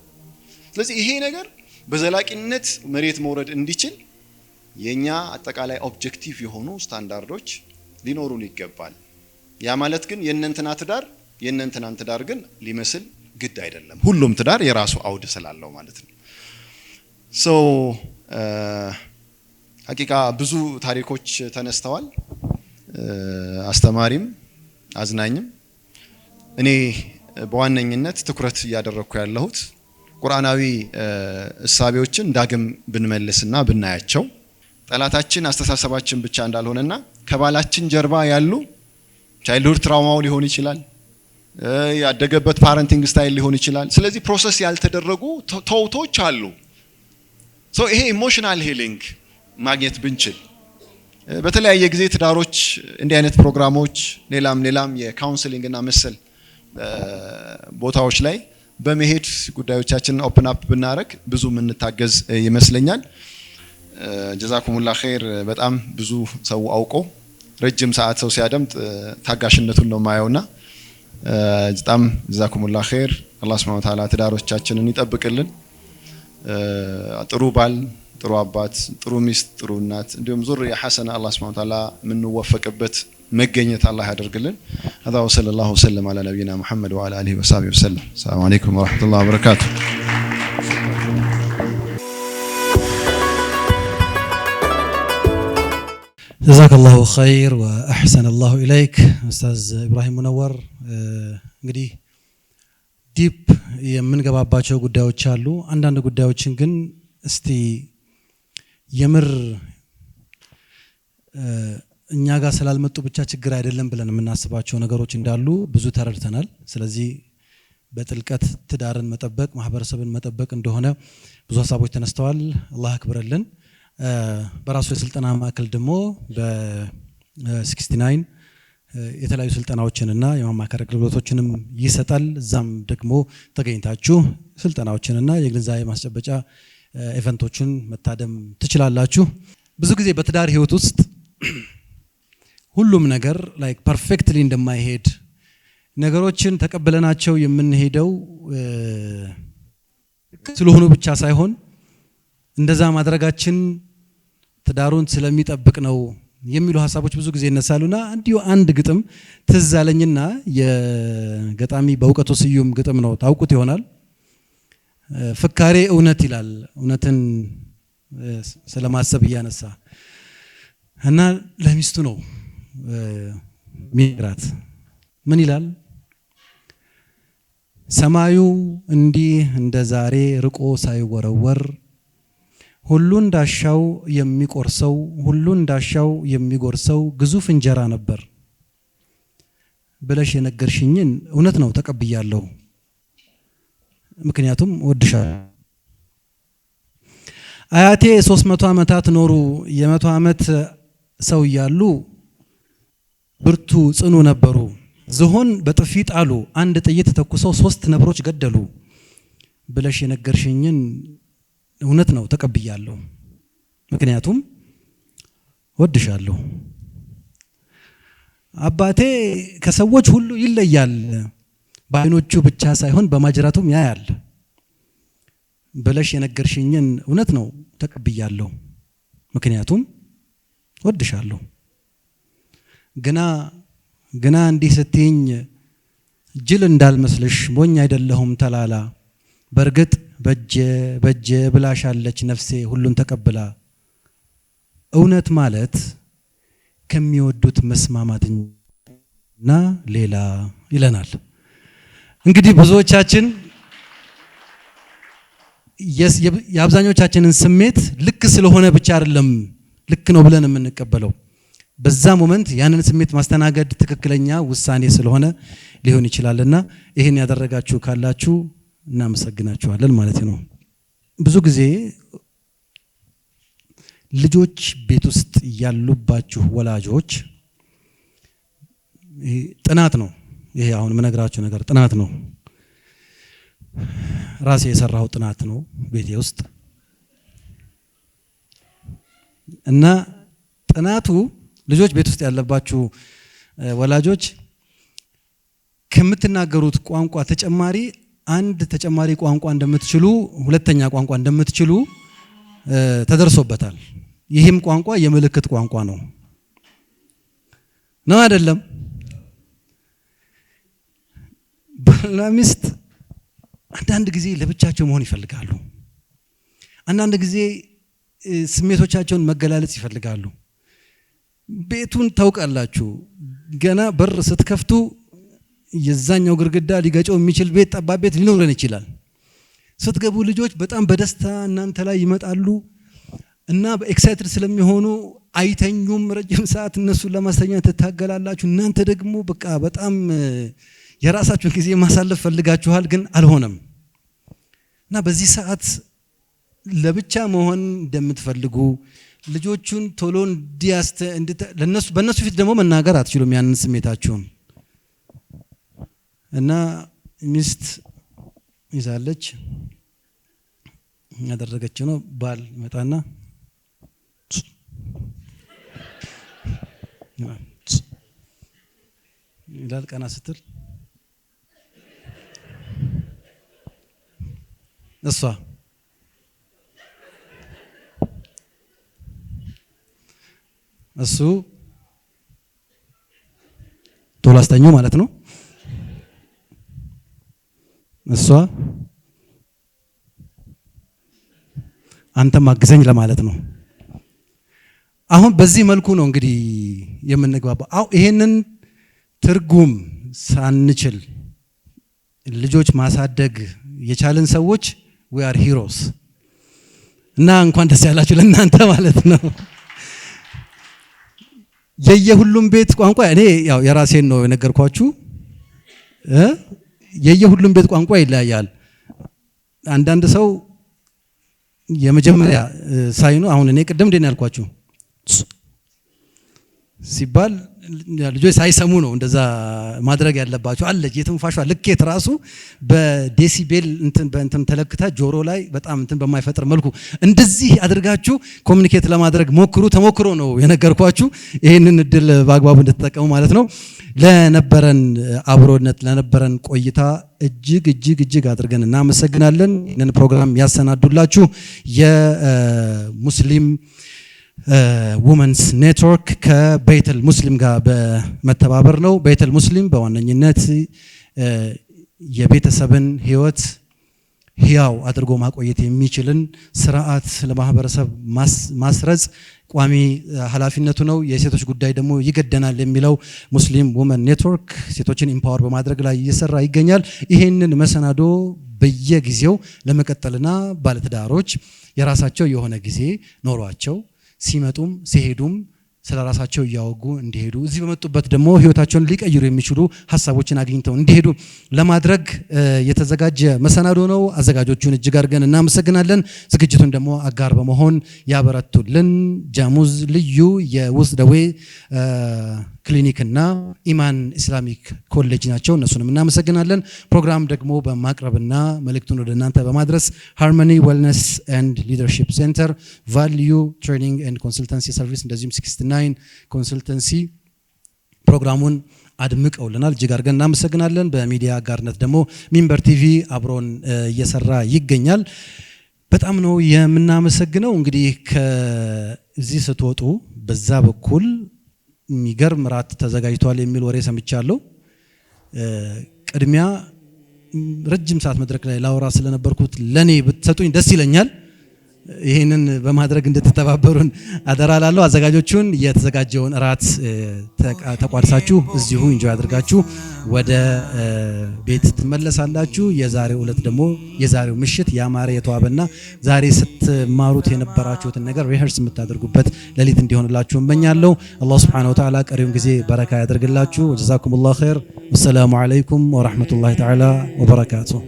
S8: ስለዚህ ይሄ ነገር በዘላቂነት መሬት መውረድ እንዲችል የኛ አጠቃላይ ኦብጀክቲቭ የሆኑ ስታንዳርዶች ሊኖሩን ይገባል። ያ ማለት ግን የእነንትና ትዳር ግን ሊመስል ግድ አይደለም። ሁሉም ትዳር የራሱ አውድ ስላለው ማለት ነው። ሶ ሐቂቃ ብዙ ታሪኮች ተነስተዋል፣ አስተማሪም አዝናኝም። እኔ በዋነኝነት ትኩረት እያደረኩ ያለሁት ቁርአናዊ እሳቤዎችን ዳግም ብንመልስና ብናያቸው ጠላታችን አስተሳሰባችን ብቻ እንዳልሆነና ከባላችን ጀርባ ያሉ ቻይልድሁድ ትራውማው ሊሆን ይችላል፣ ያደገበት ፓረንቲንግ ስታይል ሊሆን ይችላል። ስለዚህ ፕሮሰስ ያልተደረጉ ተውቶች አሉ። ሶ ይሄ ኢሞሽናል ሂሊንግ ማግኘት ብንችል በተለያየ ጊዜ ትዳሮች እንዲህ አይነት ፕሮግራሞች ሌላም የካውንስሊንግ እና መሰል ቦታዎች ላይ በመሄድ ጉዳዮቻችንን ኦፕን አፕ ብናረግ ብዙ የምንታገዝ ይመስለኛል። ጀዛኩሙላህ ኸይር። በጣም ብዙ ሰው አውቆ ረጅም ሰዓት ሰው ሲያደምጥ ታጋሽነቱን ነው ማየውና በጣም ጀዛኩሙላህ ኸይር። አላህ ሱብሓነሁ ወተዓላ ትዳሮቻችንን ይጠብቅልን። ጥሩ ባል፣ ጥሩ አባት፣ ጥሩ ሚስት፣ ጥሩ እናት እንዲሁም ዙርያ ሐሰና አላህ ሱብሓነሁ ወተዓላ የምንወፈቅበት መገኘት አላህ ያደርግልን። هذا وصلى الله وسلم على نبينا محمد وعلى اله وصحبه وسلم. السلام عليكم ورحمة الله وبركاته.
S1: جزاك الله خير وأحسن الله إليك أستاذ إبراهيم منور. እንግዲህ ዲፕ የምንገባባቸው ጉዳዮች አሉ። አንዳንድ ጉዳዮችን ግን እስቲ የምር እኛ ጋር ስላልመጡ ብቻ ችግር አይደለም ብለን የምናስባቸው ነገሮች እንዳሉ ብዙ ተረድተናል። ስለዚህ በጥልቀት ትዳርን መጠበቅ ማህበረሰብን መጠበቅ እንደሆነ ብዙ ሀሳቦች ተነስተዋል። አላህ አክብረልን። በራሱ የስልጠና ማዕከል ደግሞ በ69 የተለያዩ ስልጠናዎችንና የማማከር አገልግሎቶችንም ይሰጣል። እዛም ደግሞ ተገኝታችሁ ስልጠናዎችንና የግንዛቤ ማስጨበጫ ኢቨንቶችን መታደም ትችላላችሁ። ብዙ ጊዜ በትዳር ህይወት ውስጥ ሁሉም ነገር ላይክ ፐርፌክትሊ እንደማይሄድ ነገሮችን ተቀበለናቸው የምንሄደው ስለሆኑ ብቻ ሳይሆን እንደዛ ማድረጋችን ትዳሩን ስለሚጠብቅ ነው የሚሉ ሀሳቦች ብዙ ጊዜ ይነሳሉና እንዲሁ አንድ ግጥም ትዝ አለኝና የገጣሚ በእውቀቱ ስዩም ግጥም ነው፣ ታውቁት ይሆናል። ፍካሬ እውነት ይላል። እውነትን ስለማሰብ እያነሳ እና ለሚስቱ ነው ሚራት ምን ይላል? ሰማዩ እንዲህ እንደ ዛሬ ርቆ ሳይወረወር ሁሉ እንዳሻው የሚቆርሰው ሁሉ እንዳሻው የሚጎርሰው ግዙፍ እንጀራ ነበር ብለሽ የነገርሽኝን እውነት ነው ተቀብያለሁ። ምክንያቱም ወድሻለሁ። አያቴ 300 ዓመታት ኖሩ። የ100 ዓመት ሰው እያሉ ብርቱ ጽኑ ነበሩ። ዝሆን በጥፊ ጣሉ፣ አንድ ጥይት ተኩሰው 3 ነብሮች ገደሉ ብለሽ የነገርሽኝን እውነት ነው ተቀብያለሁ። ምክንያቱም ወድሻለሁ። አባቴ ከሰዎች ሁሉ ይለያል፣ በዓይኖቹ ብቻ ሳይሆን በማጅራቱም ያያል ብለሽ የነገርሽኝን እውነት ነው ተቀብያለሁ። ምክንያቱም ወድሻለሁ። ግና እንዲህ ስትይኝ ጅል እንዳልመስልሽ ሞኝ አይደለሁም ተላላ። በእርግጥ በጀ ብላሻለች ነፍሴ ሁሉን ተቀብላ። እውነት ማለት ከሚወዱት መስማማትና ሌላ ይለናል። እንግዲህ ብዙዎቻችን የአብዛኞቻችንን ስሜት ልክ ስለሆነ ብቻ አይደለም ልክ ነው ብለን የምንቀበለው። በዛ ሞመንት ያንን ስሜት ማስተናገድ ትክክለኛ ውሳኔ ስለሆነ ሊሆን ይችላልና ይሄን ያደረጋችሁ ካላችሁ እናመሰግናችኋለን ማለት ነው። ብዙ ጊዜ ልጆች ቤት ውስጥ ያሉባችሁ ወላጆች ጥናት ነው ይሄ አሁን የምነግራችሁ ነገር ጥናት ነው። ራሴ የሰራው ጥናት ነው ቤቴ ውስጥ እና ጥናቱ ልጆች ቤት ውስጥ ያለባችሁ ወላጆች ከምትናገሩት ቋንቋ ተጨማሪ አንድ ተጨማሪ ቋንቋ እንደምትችሉ ሁለተኛ ቋንቋ እንደምትችሉ ተደርሶበታል። ይህም ቋንቋ የምልክት ቋንቋ ነው አይደለም? ባልና ሚስት አንዳንድ ጊዜ ለብቻቸው መሆን ይፈልጋሉ። አንዳንድ ጊዜ ስሜቶቻቸውን መገላለጽ ይፈልጋሉ። ቤቱን ታውቃላችሁ፣ ገና በር ስትከፍቱ የዛኛው ግርግዳ ሊገጨው የሚችል ቤት ጠባብ ቤት ሊኖረን ይችላል። ስትገቡ ልጆች በጣም በደስታ እናንተ ላይ ይመጣሉ እና በኤክሳይትድ ስለሚሆኑ አይተኙም። ረጅም ሰዓት እነሱን ለማስተኛት ትታገላላችሁ። እናንተ ደግሞ በቃ በጣም የራሳችሁን ጊዜ ማሳለፍ ፈልጋችኋል፣ ግን አልሆነም እና በዚህ ሰዓት ለብቻ መሆን እንደምትፈልጉ ልጆቹን ቶሎ በእነሱ ፊት ደግሞ መናገር አትችሉም ያንን ስሜታችሁን እና ሚስት ይዛለች ያደረገች ነው። ባል መጣና ይላል ቀና ስትል እሱ ቶሎ አስተኛው ማለት ነው። እሷ አንተም አግዘኝ ለማለት ነው። አሁን በዚህ መልኩ ነው እንግዲህ የምንግባባው። ይሄንን ትርጉም ሳንችል ልጆች ማሳደግ የቻልን ሰዎች we are heroes እና እንኳን ደስ ያላችሁ ለእናንተ ማለት ነው። የየሁሉም ቤት ቋንቋ እኔ ያው የራሴን ነው የነገርኳችሁ። የየሁሉም ቤት ቋንቋ ይለያያል። አንዳንድ ሰው የመጀመሪያ ሳይኑ አሁን እኔ ቅድም እንደነ ያልኳችሁ ሲባል ልጆች ሳይሰሙ ነው እንደዛ ማድረግ ያለባቸው። አለች የትንፋሿ ልኬት ራሱ በዴሲቤል እንትን ተለክታ ጆሮ ላይ በጣም እንትን በማይፈጥር መልኩ እንደዚህ አድርጋችሁ ኮሙኒኬት ለማድረግ ሞክሩ። ተሞክሮ ነው የነገርኳችሁ። ይሄንን እድል በአግባቡ እንድትጠቀሙ ማለት ነው። ለነበረን አብሮነት ለነበረን ቆይታ እጅግ አድርገን እናመሰግናለን። ይህንን ፕሮግራም ያሰናዱላችሁ የሙስሊም ውመንስ ኔትወርክ ከቤተል ሙስሊም ጋር በመተባበር ነው። ቤተል ሙስሊም በዋነኝነት የቤተሰብን ህይወት ህያው አድርጎ ማቆየት የሚችልን ስርዓት ለማህበረሰብ ማስረጽ ቋሚ ኃላፊነቱ ነው። የሴቶች ጉዳይ ደግሞ ይገደናል የሚለው ሙስሊም ውመን ኔትወርክ ሴቶችን ኢምፓወር በማድረግ ላይ እየሰራ ይገኛል። ይሄንን መሰናዶ በየጊዜው ለመቀጠልና ባለትዳሮች የራሳቸው የሆነ ጊዜ ኖሯቸው ሲመጡም ሲሄዱም ስለ ራሳቸው እያወጉ እንዲሄዱ እዚህ በመጡበት ደግሞ ህይወታቸውን ሊቀይሩ የሚችሉ ሀሳቦችን አግኝተው እንዲሄዱ ለማድረግ የተዘጋጀ መሰናዶ ነው። አዘጋጆቹን እጅግ አድርገን እናመሰግናለን። ዝግጅቱን ደግሞ አጋር በመሆን ያበረቱልን ጃሙዝ ልዩ የውስጥ ደዌ ክሊኒክና ኢማን ኢስላሚክ ኮሌጅ ናቸው። እነሱንም እናመሰግናለን። ፕሮግራም ደግሞ በማቅረብና መልእክቱን ወደ እናንተ በማድረስ ሃርመኒ ዌልነስ ኤንድ ሊደርሺፕ ሴንተር፣ ቫልዩ ትሬኒንግ ኤንድ ኮንሰልተንሲ ሰርቪስ እንደዚሁም 69 ኮንሰልተንሲ ፕሮግራሙን አድምቀውልናል። እጅግ አድርገን እናመሰግናለን። በሚዲያ አጋርነት ደግሞ ሚንበር ቲቪ አብሮን እየሰራ ይገኛል። በጣም ነው የምናመሰግነው። እንግዲህ ከዚህ ስትወጡ በዛ በኩል የሚገርም ራት ተዘጋጅቷል የሚል ወሬ ሰምቻለሁ። ቅድሚያ ረጅም ሰዓት መድረክ ላይ ላወራ ስለነበርኩት ለኔ ብትሰጡኝ ደስ ይለኛል። ይሄንን በማድረግ እንድትተባበሩን አደራ ላለሁ። አዘጋጆቹን የተዘጋጀውን ራት ተቋድሳችሁ እዚሁ ኢንጆይ አድርጋችሁ ወደ ቤት ትመለሳላችሁ። የዛሬው ዕለት ደግሞ የዛሬው ምሽት ያማረ የተዋበና ዛሬ ስትማሩት የነበራችሁትን ነገር ሪሄርስ የምታደርጉበት ሌሊት እንዲሆንላችሁ እመኛለሁ። አላህ Subhanahu Wa Ta'ala ቀሪውን ጊዜ በረካ ያደርግላችሁ። ወጀዛኩሙላሁ ኸይር። ወሰላሙ አለይኩም ወራህመቱላሂ ተዓላ ወበረካቱሁ።